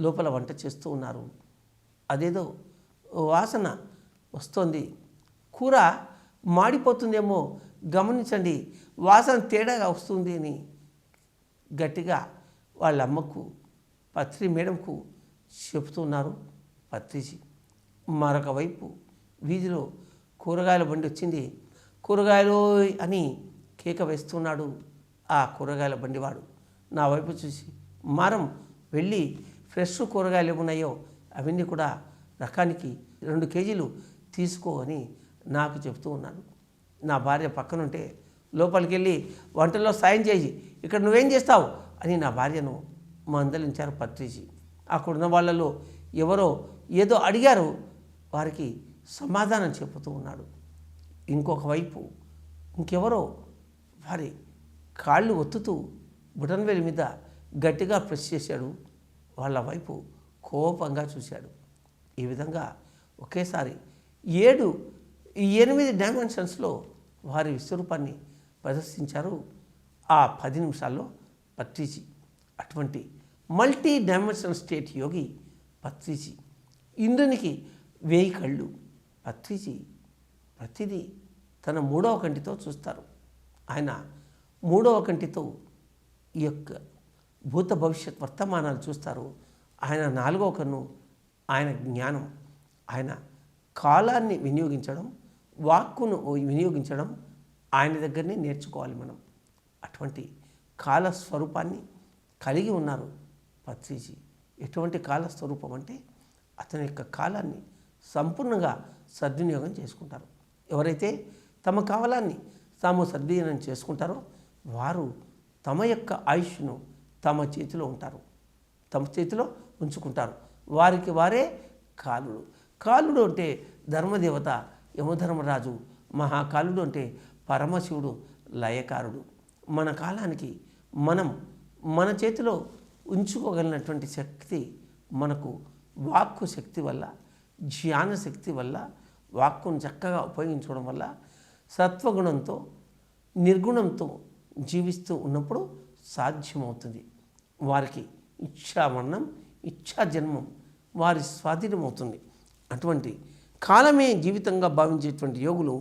లోపల వంట చేస్తూ ఉన్నారు. అదేదో వాసన వస్తుంది, కూర మాడిపోతుందేమో గమనించండి, వాసన తేడాగా వస్తుంది అని గట్టిగా వాళ్ళ అమ్మకు పత్రి మేడంకు చెప్తున్నారు పత్రిజీ. మరొక వైపు వీధిలో కూరగాయల బండి వచ్చింది. కూరగాయలు అని కేక వేస్తున్నాడు ఆ కూరగాయల బండివాడు. నా వైపు చూసి మారం వెళ్ళి ఫ్రెష్ కూరగాయలు ఏమున్నాయో అవన్నీ కూడా రకానికి 2 కేజీలు తీసుకో అని నాకు చెప్తూ ఉన్నాడు. నా భార్య పక్కనుంటే లోపలికి వెళ్ళి వంటల్లో సాయం చేయి, ఇక్కడ నువ్వేం చేస్తావు అని నా భార్యను మందలించారు పత్రిజీ. అక్కడున్న వాళ్ళలో ఎవరో ఏదో అడిగారు, వారికి సమాధానం చెబుతూ ఉన్నాడు. ఇంకొక వైపు ఇంకెవరో వారి కాళ్ళు ఒత్తుతూ బుటన్వేలి మీద గట్టిగా ప్రెస్ చేశాడు. వాళ్ళ వైపు కోపంగా చూశాడు. ఈ విధంగా ఒకేసారి 7-8 డైమెన్షన్స్లో వారి విశ్వరూపాన్ని ప్రదర్శించారు ఆ 10 నిమిషాల్లో పత్రిజీ. అటువంటి మల్టీ డైమెన్షనల్ స్టేట్ యోగి పత్రిజీ. ఇంద్రునికి 1000 కళ్ళు. పత్రిజీ ప్రతిదీ తన 3వ కంటితో చూస్తారు. ఆయన 3వ కంటితో ఈ యొక్క భూత భవిష్యత్ వర్తమానాలు చూస్తారు. ఆయన 4వ కన్ను ఆయన జ్ఞానం. ఆయన కాలాన్ని వినియోగించడం, వాక్కును వినియోగించడం ఆయన దగ్గరనే నేర్చుకోవాలి మనం. అటువంటి కాల స్వరూపాన్ని కలిగి ఉన్నారు పత్రిజీ. ఎటువంటి కాల స్వరూపం అంటే అతని యొక్క కాలాన్ని సంపూర్ణంగా సద్వినియోగం చేసుకుంటారు. ఎవరైతే తమ కాలాన్ని తాము సద్వినియోగం చేసుకుంటారో వారు తమ యొక్క ఆయుష్ను తమ చేతిలో ఉంచుకుంటారు. వారికి వారే కాలుడు. కాలుడు అంటే ధర్మదేవత యమధర్మరాజు, మహాకాలుడు అంటే పరమశివుడు, లయకారుడు. మన కాలానికి మనం మన చేతిలో ఉంచుకోగలిగినటువంటి శక్తి మనకు వాక్కు శక్తి వల్ల, జ్ఞాన శక్తి వల్ల, వాక్కును చక్కగా ఉపయోగించుకోవడం వల్ల, సత్వగుణంతో నిర్గుణంతో జీవిస్తూ ఉన్నప్పుడు సాధ్యమవుతుంది. వారికి ఇచ్ఛామరణం, ఇచ్ఛా జన్మం వారి స్వాధీనం అవుతుంది. అటువంటి కాలమే జీవితంగా భావించేటువంటి యోగులు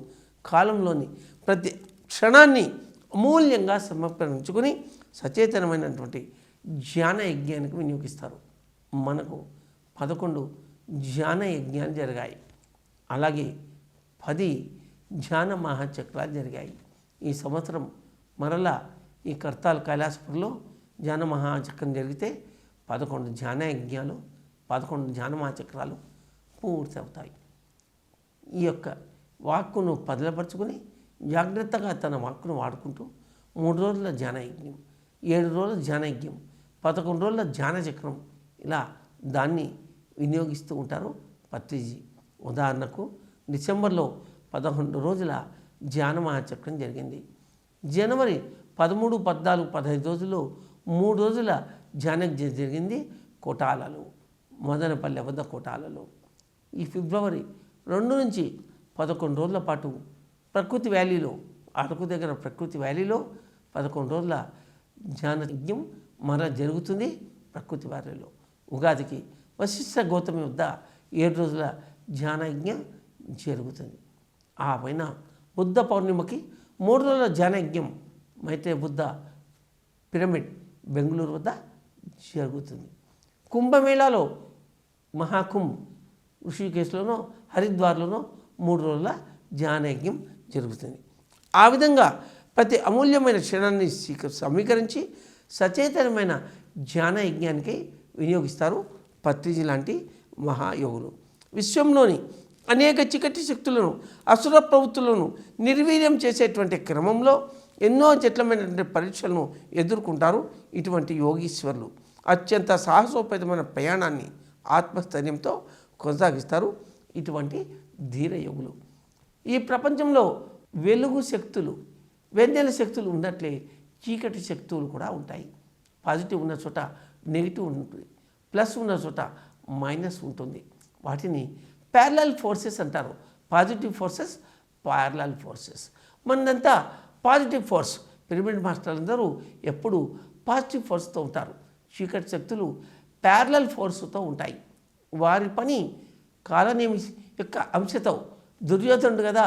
కాలంలోని ప్రతి క్షణాన్ని అమూల్యంగా సమర్పించుకొని సచేతనమైనటువంటి జ్ఞాన యజ్ఞానికి వినియోగిస్తారు. మనకు 11 జ్ఞాన యజ్ఞాలు జరిగాయి. అలాగే 10 జ్ఞాన మహాచక్రాలు జరిగాయి. ఈ సంవత్సరం మరలా ఈ కర్తాల్ కైలాసపురంలో జ్ఞాన మహాచక్రం జరిగితే 11 జ్ఞాన యజ్ఞాలు, 11 జ్ఞాన మహాచక్రాలు పూర్తి అవుతాయి. ఈ యొక్క వాక్కును పదిలపరుచుకొని జాగ్రత్తగా తన వాక్కును వాడుకుంటూ 3 రోజుల ధ్యానయజ్ఞం, 7 రోజుల ధ్యానయజ్ఞం, 11 రోజుల ధ్యాన చక్రం, ఇలా దాన్ని వినియోగిస్తూ ఉంటారు పత్రిజీ. ఉదాహరణకు డిసెంబర్లో 11 రోజుల ధ్యాన మహాచక్రం జరిగింది. జనవరి 13, 14, 15 రోజుల్లో 3 రోజుల ధ్యానయజ్ఞం జరిగింది కోటాలలో, మదనపల్లె వద్ద కోటాలలో. ఈ ఫిబ్రవరి 2 నుంచి 11 రోజుల పాటు ప్రకృతి వ్యాలీలో, అరకు దగ్గర ప్రకృతి వ్యాలీలో 11 రోజుల ధ్యానయజ్ఞం జరుగుతుంది ప్రకృతి వ్యాలీలో. ఉగాదికి వశిష్ఠ గౌతమి వద్ద 7 రోజుల ధ్యానయజ్ఞం జరుగుతుంది. ఆ పైన బుద్ధ పౌర్ణిమకి 3 రోజుల ధ్యానయజ్ఞం మైత్రేయ బుద్ధ పిరమిడ్ బెంగళూరు వద్ద జరుగుతుంది. కుంభమేళాలో మహాకుంభ్ ఋషికేశ్లోనో హరిద్వార్లోనో 3 రోజుల ధ్యానయజ్ఞం జరుగుతుంది. ఆ విధంగా ప్రతి అమూల్యమైన క్షణాన్ని సమీకరించి సచేతనమైన ధ్యాన యజ్ఞానికి వినియోగిస్తారు పత్రిజీ లాంటి మహాయోగులు. విశ్వంలోని అనేక చీకటి శక్తులను అసుర ప్రవృత్తులను నిర్వీర్యం చేసేటువంటి క్రమంలో ఎన్నో జటిలమైనటువంటి పరీక్షలను ఎదుర్కొంటారు ఇటువంటి యోగీశ్వరులు. అత్యంత సాహసోపేతమైన ప్రయాణాన్ని ఆత్మస్థైర్యంతో కొనసాగిస్తారు ఇటువంటి ధీరయోగులు. ఈ ప్రపంచంలో వెలుగు శక్తులు, వెన్నెల శక్తులు ఉన్నట్లే చీకటి శక్తులు కూడా ఉంటాయి. పాజిటివ్ ఉన్న చోట నెగిటివ్ ఉంటుంది, ప్లస్ ఉన్న చోట మైనస్ ఉంటుంది. వాటిని ప్యారలల్ ఫోర్సెస్ అంటారు. Positive forces, parallel forces. మనంతా పాజిటివ్ ఫోర్స్. పిరమిడ్ మాస్టర్లందరూ ఎప్పుడు పాజిటివ్ ఫోర్స్తో ఉంటారు. చీకటి శక్తులు ప్యారలల్ ఫోర్స్తో ఉంటాయి. వారి పని కాలనేమి యొక్క అంశతో దుర్యోధనుడు కదా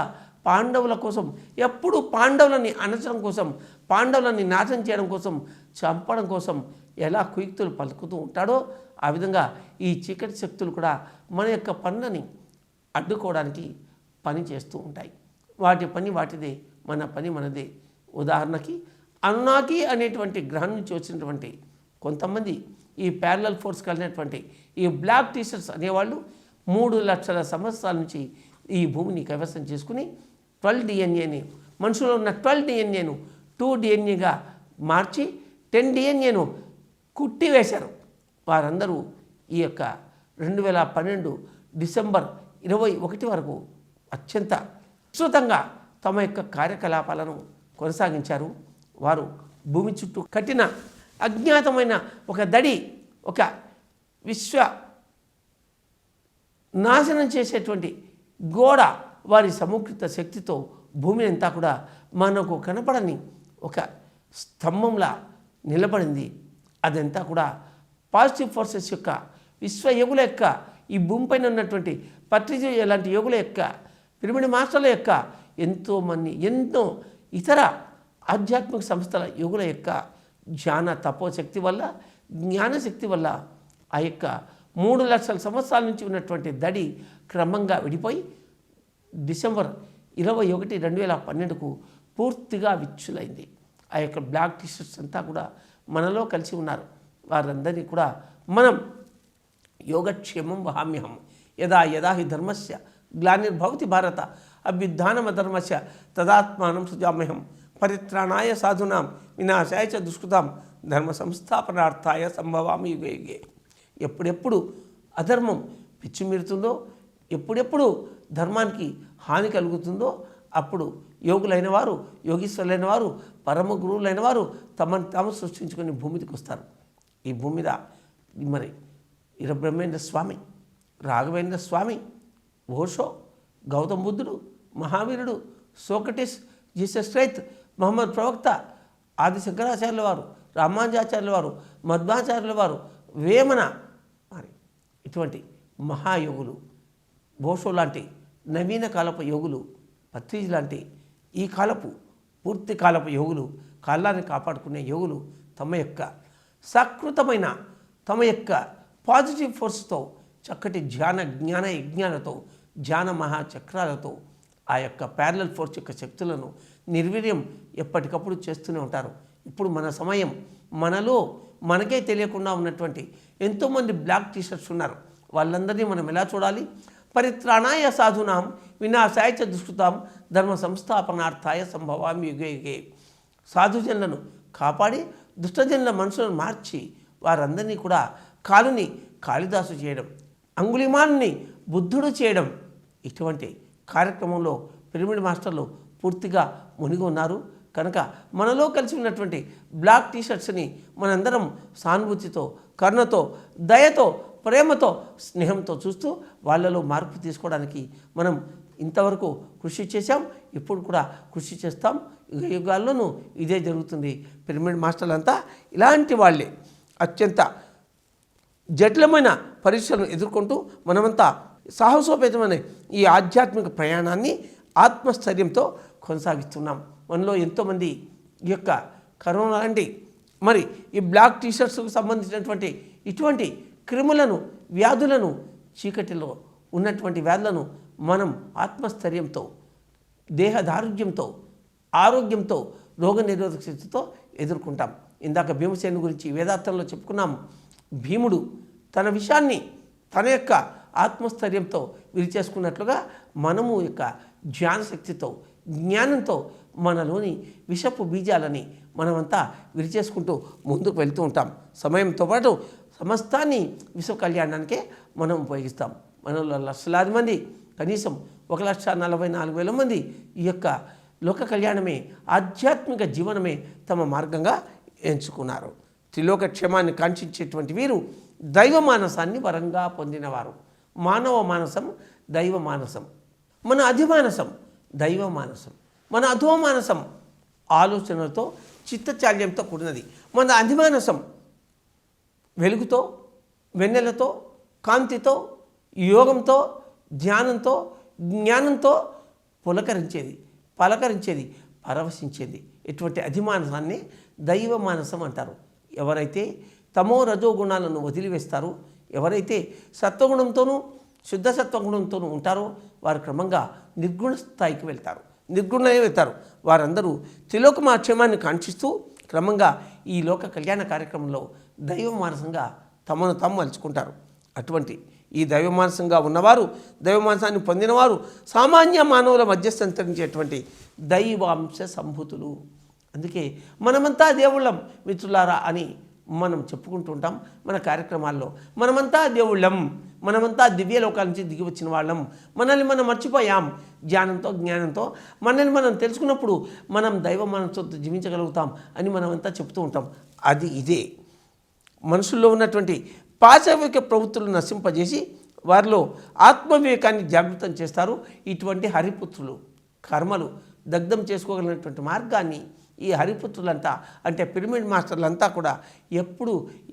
పాండవుల కోసం ఎప్పుడు పాండవులని అణచడం కోసం, పాండవులని నాశనం చేయడం కోసం, చంపడం కోసం ఎలా కుయుక్తులు పలుకుతూ ఉంటాడో ఆ విధంగా ఈ చీకటి శక్తులు కూడా మన యొక్క పనులని అడ్డుకోవడానికి పని చేస్తూ ఉంటాయి. వాటి పని వాటిదే, మన పని మనదే. ఉదాహరణకి అనునాకి అనేటువంటి గ్రహం నుంచి వచ్చినటువంటి కొంతమంది ఈ ప్యారలల్ ఫోర్స్ కలిగినటువంటి ఈ బ్లాక్ టీషర్ట్స్ అనేవాళ్ళు 3 లక్షల సంవత్సరాల నుంచి ఈ భూమిని కైవసం చేసుకుని 12 DNA మనుషులో ఉన్న 12 DNAను 2 DNAగా మార్చి 10 DNAను కుట్టివేశారు. వారందరూ ఈ యొక్క 2012 డిసెంబర్ 21 వరకు అత్యంత విస్తృతంగా తమ యొక్క కార్యకలాపాలను కొనసాగించారు. వారు భూమి చుట్టూ కట్టిన అజ్ఞాతమైన ఒక దడి, ఒక విశ్వ నాశనం చేసేటువంటి గోడ వారి సముఖిత శక్తితో భూమిని అంతా కూడా మనకు కనపడని ఒక స్తంభంలా నిలబడింది. అదంతా కూడా పాజిటివ్ ఫోర్సెస్ యొక్క విశ్వయోగుల యొక్క ఈ భూమిపైన ఉన్నటువంటి పత్రిజీ లాంటి యోగుల యొక్క పిరమిడ్ మాస్టర్ల యొక్క ఎన్నో ఇతర ఆధ్యాత్మిక సంస్థల యోగుల యొక్క ధ్యాన తపోశక్తి వల్ల, జ్ఞానశక్తి వల్ల ఆ యొక్క 3 లక్షల సంవత్సరాల నుంచి ఉన్నటువంటి దడి క్రమంగా విడిపోయి డిసెంబర్ 21, 2012కు పూర్తిగా విచ్చులైంది. ఆ యొక్క బ్లాక్ టీషర్ట్స్ అంతా కూడా మనలో కలిసి ఉన్నారు. వారందరినీ కూడా మనం యోగక్షేమం వహామ్యహం యదా యదా హి ధర్మస్య గ్లానిర్భవతి భారత అభ్యుత్థానమధర్మస్య తదాత్మానం సృజామ్యహం పరిత్రాణాయ సాధునాం వినాశాయ చ దుష్కృతాం ధర్మ సంస్థాపనార్థాయ సంభవామి యుగే యుగే. ఎప్పుడెప్పుడు అధర్మం పిచ్చిమీరుతుందో, ఎప్పుడెప్పుడు ధర్మానికి హాని కలుగుతుందో అప్పుడు యోగులైన వారు, యోగీశ్వరులైన వారు, పరమ గురువులైన వారు తమను తాము సృష్టించుకొని భూమికి వస్తారు. ఈ భూమి మీద మరి బ్రహ్మేంద్ర స్వామి, రాఘవేంద్ర స్వామి, ఓషో, గౌతమ బుద్ధుడు, మహావీరుడు, సోక్రటీస్, జీసస్ క్రైస్ట్, మహమ్మద్ ప్రవక్త, ఆది శంకరాచార్యుల వారు, రామానుజాచార్యుల వారు, మధ్వాచార్యుల వారు, వేమన మరి ఇటువంటి మహాయోగులు, ఓషో లాంటి నవీన కాలపు యోగులు, పత్రిజీ లాంటి ఈ కాలపు పూర్తి కాలపు యోగులు, కాలాన్ని కాపాడుకునే యోగులు తమ యొక్క సకృతమైన తమ యొక్క పాజిటివ్ ఫోర్స్తో, చక్కటి జ్ఞాన యజ్ఞాలతో, ధ్యాన మహాచక్రాలతో ఆ యొక్క ప్యారలల్ ఫోర్స్ యొక్క శక్తులను నిర్వీర్యం ఎప్పటికప్పుడు చేస్తూనే ఉంటారు. ఇప్పుడు మన సమయం, మనలో మనకే తెలియకుండా ఉన్నటువంటి ఎంతోమంది బ్లాక్ టీషర్ట్స్ ఉన్నారు. వాళ్ళందరినీ మనం ఎలా చూడాలి? పరిత్రాణాయ సాధునాం వినాశాయ చ దుష్కృతాం ధర్మ సంస్థాపనార్థాయ సంభవామి యుగే యుగే. సాధుజనులను కాపాడి దుష్టజనుల మనసులను మార్చి వారందరినీ కూడా కాలుని కాళిదాసు చేయడం, అంగుళిమాన్ని బుద్ధుడు చేయడం, ఇటువంటి కార్యక్రమంలో పిరమిడ్ మాస్టర్లు పూర్తిగా మునిగి ఉన్నారు. కనుక మనలో కలిసి ఉన్నటువంటి బ్లాక్ టీషర్ట్స్ని మనందరం సానుభూతితో, కరుణతో, దయతో, ప్రేమతో, స్నేహంతో చూస్తూ వాళ్ళలో మార్పు తీసుకోవడానికి మనం ఇంతవరకు కృషి చేశాం. ఇప్పుడు కూడా కృషి చేస్తాం. యుగాల్లోనూ ఇదే జరుగుతుంది. పిరమిడ్ మాస్టర్లంతా ఇలాంటి వాళ్ళే. అత్యంత జటిలమైన పరీక్షలను ఎదుర్కొంటూ మనమంతా సాహసోపేతమైన ఈ ఆధ్యాత్మిక ప్రయాణాన్ని ఆత్మస్థైర్యంతో కొనసాగిస్తున్నాం. మనలో ఎంతోమంది ఈ యొక్క కరోనా లాంటి మరి ఈ బ్లాక్ టీషర్ట్స్కు సంబంధించినటువంటి ఇటువంటి క్రిములను వ్యాధులను చీకటిలో ఉన్నటువంటి వ్యాధులను మనం ఆత్మస్థైర్యంతో దేహదారుఢ్యంతో ఆరోగ్యంతో రోగనిరోధక శక్తితో ఎదుర్కొంటాం. ఇందాక భీమసేను గురించి వేదాంతంలో చెప్పుకున్నాము. భీముడు తన విషయాన్ని తన యొక్క ఆత్మస్థైర్యంతో విరిచేసుకున్నట్లుగా మనము యొక్క జ్ఞానశక్తితో జ్ఞానంతో మనలోని విషపు బీజాలని మనమంతా విరిచేసుకుంటూ ముందుకు వెళ్తూ ఉంటాం. సమయంతో పాటు సమస్తాన్ని విశ్వ కళ్యాణానికే మనం ఉపయోగిస్తాం. మనలో లక్షలాది మంది, కనీసం 1,44,000 మంది ఈ యొక్క లోక కళ్యాణమే, ఆధ్యాత్మిక జీవనమే తమ మార్గంగా ఎంచుకున్నారు. త్రిలోక క్షేమాన్ని కాంక్షించేటువంటి వీరు దైవ మానసాన్ని వరంగా పొందినవారు. మానవ మానసం దైవ మానసం, మన అధిమానసం దైవ మానసం, మన అధోమానసం ఆలోచనలతో చిత్తచాల్యంతో కూడినది. మన అధిమానసం వెలుగుతో, వెన్నెలతో, కాంతితో, యోగంతో, ధ్యానంతో, జ్ఞానంతో పలకరించేది, పరవశించేది. ఇటువంటి అధిమానసాన్ని దైవ మానసం అంటారు. ఎవరైతే తమో రజో గుణాలను వదిలివేస్తారో, ఎవరైతే సత్వగుణంతోనూ శుద్ధ సత్వగుణంతోనూ ఉంటారో వారు క్రమంగా నిర్గుణ స్థాయికి వెళ్తారు. వారందరూ త్రిలోకమాక్షేమాన్ని కాంక్షిస్తూ క్రమంగా ఈ లోక కళ్యాణ కార్యక్రమంలో దైవ మానసంగా తమను తాము మలుచుకుంటారు. అటువంటి ఈ దైవమానసంగా ఉన్నవారు, దైవమానసాన్ని పొందినవారు సామాన్య మానవుల మధ్య సంచరించేటువంటి దైవాంశ సంభూతులు. అందుకే మనమంతా దేవుళ్ళం మిత్రులారా అని మనం చెప్పుకుంటూ ఉంటాం మన కార్యక్రమాల్లో. మనమంతా దేవుళ్ళం, మనమంతా దివ్యలోకాల నుంచి దిగి వచ్చిన వాళ్ళం, మనల్ని మనం మర్చిపోయాం. జ్ఞానంతో జ్ఞానంతో మనల్ని మనం తెలుసుకున్నప్పుడు మనం దైవ మనసుతో జీవించగలుగుతాం అని మనమంతా చెప్తూ ఉంటాం. అది ఇదే మనుషుల్లో ఉన్నటువంటి పాశవిక ప్రవృత్తులను నశింపజేసి వారిలో ఆత్మవివేకాన్ని జాగృతం చేస్తారు. ఇటువంటి హరిపుత్రులు కర్మలు దగ్ధం చేసుకోగలిగినటువంటి మార్గాన్ని ఈ హరిపుత్రులంతా అంటే పిరమిడ్ మాస్టర్లంతా కూడా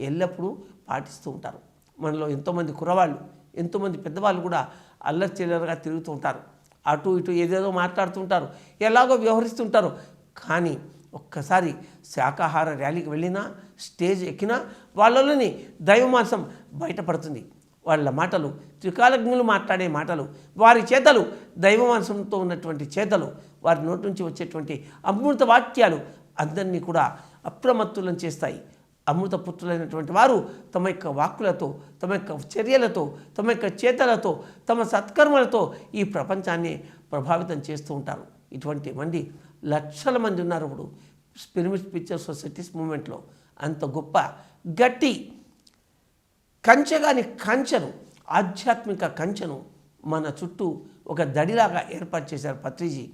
ఎల్లప్పుడూ పాటిస్తూ ఉంటారు. మనలో ఎంతోమంది కుర్రవాళ్ళు, ఎంతోమంది పెద్దవాళ్ళు కూడా అల్లరి చిల్లరగా తిరుగుతూ ఉంటారు. అటు ఇటు ఏదేదో మాట్లాడుతుంటారు, ఎలాగో వ్యవహరిస్తుంటారు. కానీ ఒక్కసారి శాకాహార ర్యాలీకి వెళ్ళినా, స్టేజ్ ఎక్కినా వాళ్ళలోని దైవమాంసం బయటపడుతుంది. వాళ్ళ మాటలు త్రికాలజ్ఞులు మాట్లాడే మాటలు, వారి చేతలు దైవమాంసంతో ఉన్నటువంటి చేతలు, వారి నోటి నుంచి వచ్చేటువంటి అమృత వాక్యాలు అందరినీ కూడా అప్రమత్తులను చేస్తాయి. అమృతపుత్రులైనటువంటి వారు తమ యొక్క వాక్కులతో, తమ యొక్క చర్యలతో, తమ యొక్క చేతలతో, తమ సత్కర్మలతో ఈ ప్రపంచాన్ని ప్రభావితం చేస్తూ ఉంటారు. ఇటువంటి మంది లక్షల మంది ఉన్నారు ఇప్పుడు పిరమిడ్ పిక్చర్ సొసైటీస్ మూమెంట్లో. అంత గొప్ప గట్టి కంచెగాని కంచెను, ఆధ్యాత్మిక కంచెను మన చుట్టూ ఒక దడిలాగా ఏర్పాటు చేశారు పత్రిజీ.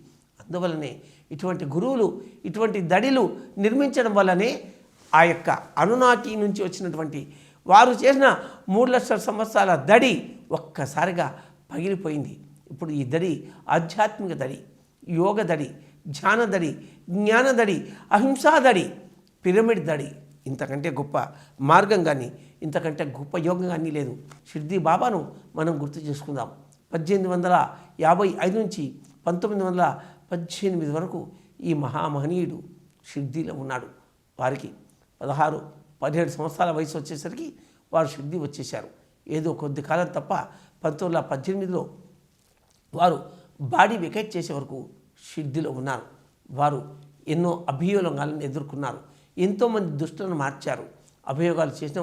అందువల్లనే ఇటువంటి గురువులు, ఇటువంటి దడిలు నిర్మించడం వల్లనే ఆ యొక్క అనునాటి నుంచి వచ్చినటువంటి వారు చేసిన 3 లక్షల సంవత్సరాల దడి ఒక్కసారిగా పగిలిపోయింది. ఇప్పుడు ఈ దడి ఆధ్యాత్మిక దడి, యోగ దడి, ధ్యాన దడి, జ్ఞాన దడి, అహింసా దడి, పిరమిడ్ దడి. ఇంతకంటే గొప్ప మార్గం కానీ, ఇంతకంటే గొప్ప యోగం కానీ లేదు. షిర్డీ బాబాను మనం గుర్తు చేసుకుందాం. 1855 నుంచి 1918 వరకు ఈ మహామహనీయుడు షిర్డీలో ఉన్నాడు. వారికి 16-17 సంవత్సరాల వయసు వచ్చేసరికి వారు షిర్డీ వచ్చేశారు. ఏదో కొద్ది కాలం తప్ప 1918లో వారు బాడీ వెకేట్ చేసే వరకు షిర్డీలో ఉన్నారు. వారు ఎన్నో అభియోగాలను ఎదుర్కొన్నారు. ఎంతోమంది దుష్టులను మార్చారు. అభియోగాలు చేసిన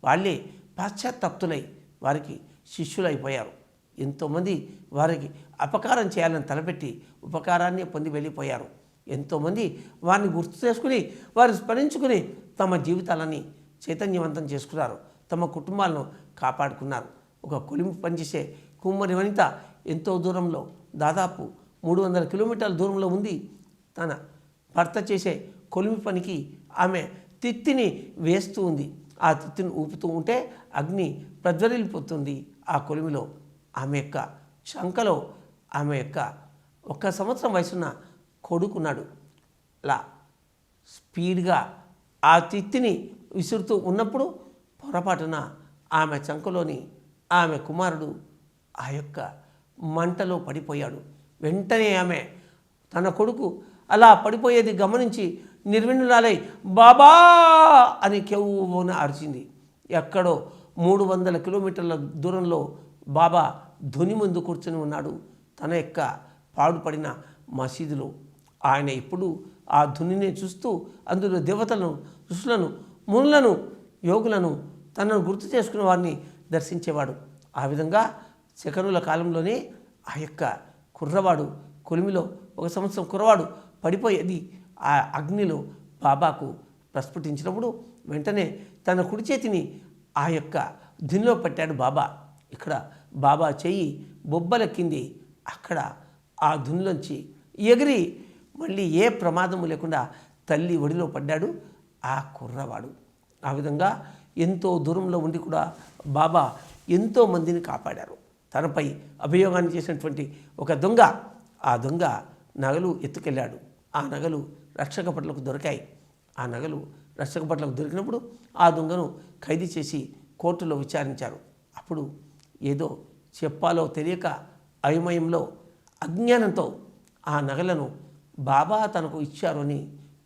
వాళ్ళే పాశ్చాత్తాప్తులై వారికి శిష్యులైపోయారు. ఎంతోమంది వారికి అపకారం చేయాలని తలపెట్టి ఉపకారాన్ని పొంది వెళ్ళిపోయారు. ఎంతోమంది వారిని గుర్తు చేసుకుని, వారు స్మరించుకుని తమ జీవితాలని చైతన్యవంతం చేసుకున్నారు. తమ కుటుంబాలను కాపాడుకున్నారు. ఒక కొలిమి పనిచేసే కుమ్మరి వనిత ఎంతో దూరంలో, దాదాపు 300 కిలోమీటర్ల దూరంలో ఉంది. తన భర్త చేసే కొలిమి పనికి ఆమె తిత్తిని వేస్తూ ఉంది. ఆ తిత్తిని ఊపుతూ ఉంటే అగ్ని ప్రజ్వరిల్లిపోతుంది. ఆ కొలిమిలో ఆమె యొక్క శంకలో ఆమె యొక్క 1 సంవత్సరం వయసున్న కొడుకున్నాడు. అలా స్పీడ్గా ఆ తిత్తిని విసురుతూ ఉన్నప్పుడు పొరపాటున ఆమె చంకలోని ఆమె కుమారుడు ఆ యొక్క మంటలో పడిపోయాడు. వెంటనే ఆమె తన కొడుకు అలా పడిపోయేది గమనించి నిర్విణురాలై బాబా అని కెవ్వున అరిచింది. ఎక్కడో 300 కిలోమీటర్ల దూరంలో బాబా ధుని ముందు కూర్చొని ఉన్నాడు తన యొక్క పాడుపడిన మసీదులో. ఆయన ఎప్పుడు ఆ ధునినే చూస్తూ అందులో దేవతలను, ఋషులను, మునులను, యోగులను, తనను గుర్తు చేసుకున్న వారిని దర్శించేవాడు. ఆ విధంగా శకనుల కాలంలోనే ఆ యొక్క కుర్రవాడు కొలిమిలో 1 సంవత్సరం కుర్రవాడు పడిపోయేది ఆ అగ్నిలో బాబాకు ప్రస్ఫుటించినప్పుడు వెంటనే తన కుడి చేతిని ఆ యొక్క ధునిలో పెట్టాడు బాబా. ఇక్కడ బాబా చెయ్యి బొబ్బలెక్కింది. అక్కడ ఆ ధునిలోంచి ఎగిరి మళ్ళీ ఏ ప్రమాదము లేకుండా తల్లి ఒడిలో పడ్డాడు ఆ కుర్రవాడు. ఆ విధంగా ఎంతో దూరంలో ఉండి కూడా బాబా ఎంతో మందిని కాపాడారు. తనపై అభియోగాన్ని చేసినటువంటి ఒక దొంగ, ఆ దొంగ నగలు ఎత్తుకెళ్ళాడు. ఆ నగలు రక్షక భటులకు దొరికాయి. ఆ నగలు రక్షక భటులకు దొరికినప్పుడు ఆ దొంగను ఖైదీ చేసి కోర్టులో విచారించారు. అప్పుడు ఏదో చెప్పాలో తెలియక అయోమయంలో అజ్ఞానంతో ఆ నగలను బాబా తనకు ఇచ్చారు అని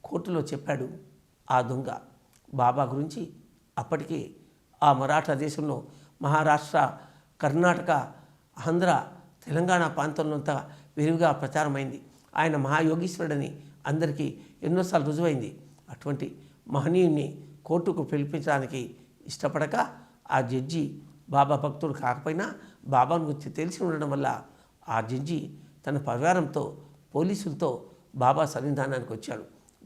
కోర్టులో చెప్పాడు ఆ దొంగ. బాబా గురించి అప్పటికే ఆ మరాఠా దేశంలో మహారాష్ట్ర, కర్ణాటక, ఆంధ్ర, తెలంగాణ ప్రాంతంలోంతా విరివిగా ప్రచారమైంది. ఆయన మహాయోగీశ్వరుడని అందరికీ ఎన్నోసార్లు రుజువైంది. అటువంటి మహనీయుని కోర్టుకు పిలిపించడానికి ఇష్టపడక ఆ జడ్జి బాబా భక్తుడు కాకపోయినా బాబాను గురించి తెలిసి ఉండడం వల్ల ఆ జడ్జి తన పరివారంతో, పోలీసులతో బాబా సన్నిధానానికి వచ్చాడు.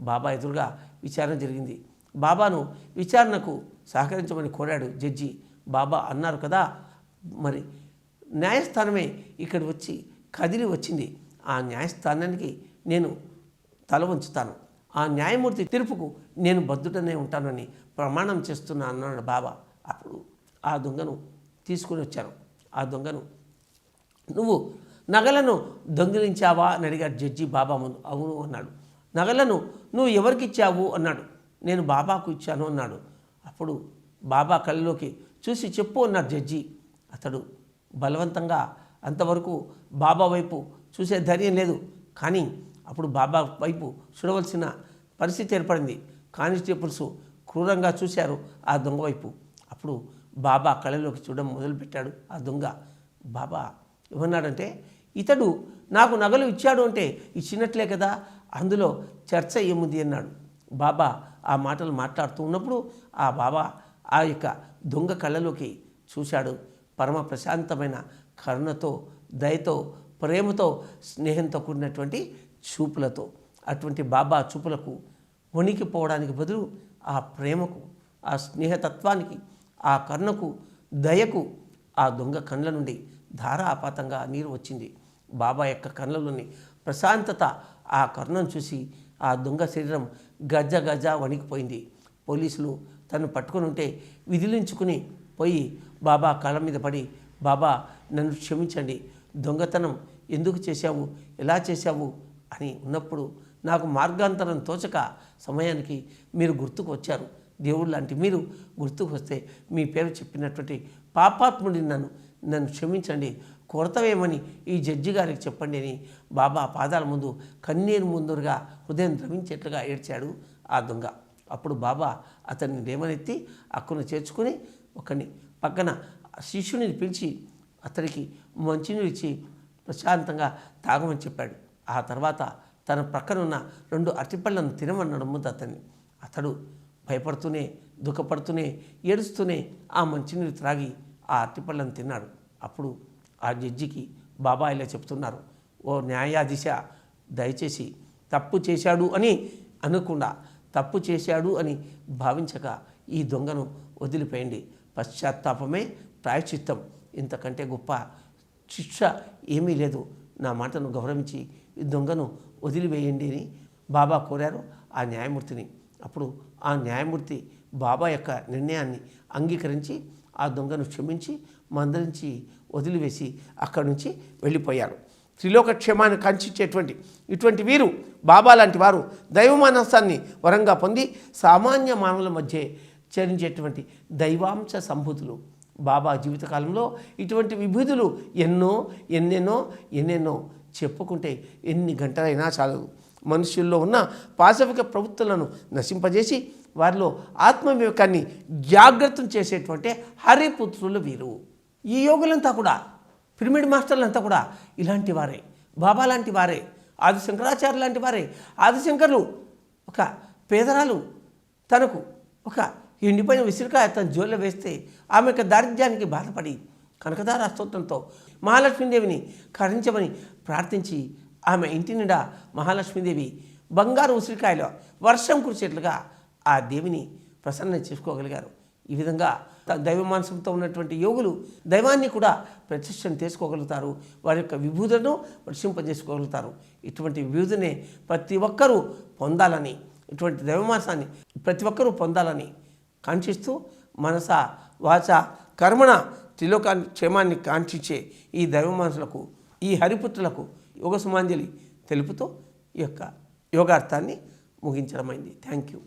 బాబా ఎదురుగా విచారణ జరిగింది. బాబాను విచారణకు సహకరించమని కోరాడు జడ్జి. బాబా అన్నారు కదా, మరి న్యాయస్థానమే ఇక్కడ వచ్చి కదిలి వచ్చింది. ఆ న్యాయస్థానానికి నేను తల వంచుతాను. ఆ న్యాయమూర్తి తీర్పుకు నేను బద్ధుడనే ఉంటానని ప్రమాణం చేస్తున్నా అన్నాడు బాబా. అప్పుడు ఆ దొంగను తీసుకుని వచ్చాను. ఆ దొంగను, నువ్వు నగలను దొంగిలించావా అని అడిగాడు జడ్జి బాబా ముందు. అవును అన్నాడు. నగలను నువ్వు ఎవరికి ఇచ్చావు అన్నాడు. నేను బాబాకు ఇచ్చాను అన్నాడు. అప్పుడు బాబా కళ్ళలోకి చూసి చెప్పు అన్నాడు జడ్జి. అతడు బలవంతంగా, అంతవరకు బాబా వైపు చూసే ధైర్యం లేదు, కానీ అప్పుడు బాబా వైపు చూడవలసిన పరిస్థితి ఏర్పడింది. కానిస్టేబుల్స్ క్రూరంగా చూశారు ఆ దొంగ వైపు. అప్పుడు బాబా కళ్ళలోకి చూడడం మొదలుపెట్టాడు ఆ దొంగ. బాబా ఏమన్నాడంటే, ఇతడు నాకు నగలు ఇచ్చాడు అంటే ఇచ్చినట్లే కదా, అందులో చర్చ ఏముంది అన్నాడు. బాబా ఆ మాటలు మాట్లాడుతూ ఉన్నప్పుడు ఆ బాబా ఆ యొక్క దొంగ కళ్ళలోకి చూశాడు. పరమ ప్రశాంతమైన కరుణతో, దయతో, ప్రేమతో, స్నేహంతో కూడినటువంటి చూపులతో. అటువంటి బాబా చూపులకు వణికిపోవడానికి బదులు ఆ ప్రేమకు, ఆ స్నేహతత్వానికి, ఆ కరుణకు, దయకు ఆ దొంగ కళ్ళ నుండి ధారాపాతంగా నీరు వచ్చింది. బాబా యొక్క కళ్ళలోని ప్రశాంతత, ఆ కరుణను చూసి ఆ దొంగ శరీరం గజ గజ వణికిపోయింది. పోలీసులు తను పట్టుకుని ఉంటే విదిలించుకుని పోయి బాబా కాళ్ళ మీద పడి, బాబా నన్ను క్షమించండి, దొంగతనం ఎందుకు చేశావు, ఎలా చేశావు అని ఉన్నప్పుడు నాకు మార్గాంతరం తోచక సమయానికి మీరు గుర్తుకు వచ్చారు. దేవుడు లాంటి మీరు గుర్తుకు వస్తే మీ పేరు చెప్పినటువంటి పాపాత్ముడిని నన్ను క్షమించండి, కొరతవేమని ఈ జడ్జి గారికి చెప్పండి అని బాబా పాదాల ముందు కన్నీరు ముందుగా హృదయం ద్రవించేట్లుగా ఏడ్చాడు ఆ దొంగ. అప్పుడు బాబా అతన్ని లేవనెత్తి అక్కును చేర్చుకుని ఒకని పక్కన శిష్యుని పిలిచి అతడికి మంచినీరు ఇచ్చి ప్రశాంతంగా తాగమని చెప్పాడు. ఆ తర్వాత తన ప్రక్కన ఉన్న 2 అరటిపళ్ళను తినమన్నాడు ముందు అతన్ని. అతడు భయపడుతూనే, దుఃఖపడుతూనే, ఏడుస్తూనే ఆ మంచినీరు త్రాగి ఆ అరటిపళ్ళను తిన్నాడు. అప్పుడు ఆ జడ్జికి బాబా ఇలా చెప్తున్నారు, ఓ న్యాయాధీశ, దయచేసి తప్పు చేశాడు అని అనకుండా, తప్పు చేశాడు అని భావించక ఈ దొంగను వదిలిపోయండి. పశ్చాత్తాపమే ప్రాయశ్చిత్తం, ఇంతకంటే గొప్ప శిక్ష ఏమీ లేదు. నా మాటను గౌరవించి ఈ దొంగను వదిలివేయండి అని బాబా కోరారు ఆ న్యాయమూర్తిని. అప్పుడు ఆ న్యాయమూర్తి బాబా యొక్క నిర్ణయాన్ని అంగీకరించి ఆ దొంగను క్షమించి మందరించి వదిలివేసి అక్కడి నుంచి వెళ్ళిపోయారు. త్రిలోక క్షేమాన్ని కాంక్షించేటువంటి ఇటువంటి వీరు, బాబా లాంటి వారు దైవమానసాన్ని వరంగా పొంది సామాన్య మానవుల మధ్య చరించేటువంటి దైవాంశ సంభూతులు. బాబా జీవితకాలంలో ఇటువంటి విభూతులు ఎన్నెన్నో చెప్పుకుంటే ఎన్ని గంటలైనా చాలదు. మనుషుల్లో ఉన్న పాశవిక ప్రవృత్తులను నశింపజేసి వారిలో ఆత్మవివేకాన్ని జాగ్రత్తం చేసేటువంటి హరిపుత్రులు వీరు. ఈ యోగులంతా కూడా, పిరమిడ్ మాస్టర్లంతా కూడా ఇలాంటి వారే, బాబా లాంటి వారే, ఆది శంకరాచార్య లాంటి వారే. ఆదిశంకర్లు ఒక పేదరాలు తనకు ఒక ఎండిపోయిన విసిరికాయ తన జోల్లో వేస్తే ఆమె యొక్క దారిద్ర్యానికి బాధపడి కనకదార స్తోత్రంతో మహాలక్ష్మీదేవిని కరుణించమని ప్రార్థించి ఆమె ఇంటి నిండా మహాలక్ష్మీదేవి బంగారు ఉసిరికాయలో వర్షం కురిసేట్లుగా ఆ దేవిని ప్రసన్న చేసుకోగలిగారు. ఈ విధంగా దైవ మానసంతో ఉన్నటువంటి యోగులు దైవాన్ని కూడా ప్రత్యక్షం చేసుకోగలుగుతారు, వారి యొక్క విభూతులను వర్షింపజేసుకోగలుగుతారు. ఇటువంటి విభూతినే ప్రతి ఒక్కరూ పొందాలని, ఇటువంటి దైవమాసాన్ని ప్రతి ఒక్కరూ పొందాలని కాంక్షిస్తూ మనస వాచ కర్మణ త్రిలోకాన్ని క్షేమాన్ని కాంక్షించే ఈ దైవమానులకు, ఈ హరిపుత్రులకు యోగ సుమాంజలి తెలుపుతూ ఈ యొక్క యోగార్థాన్ని ముగించడమైంది. Thank you.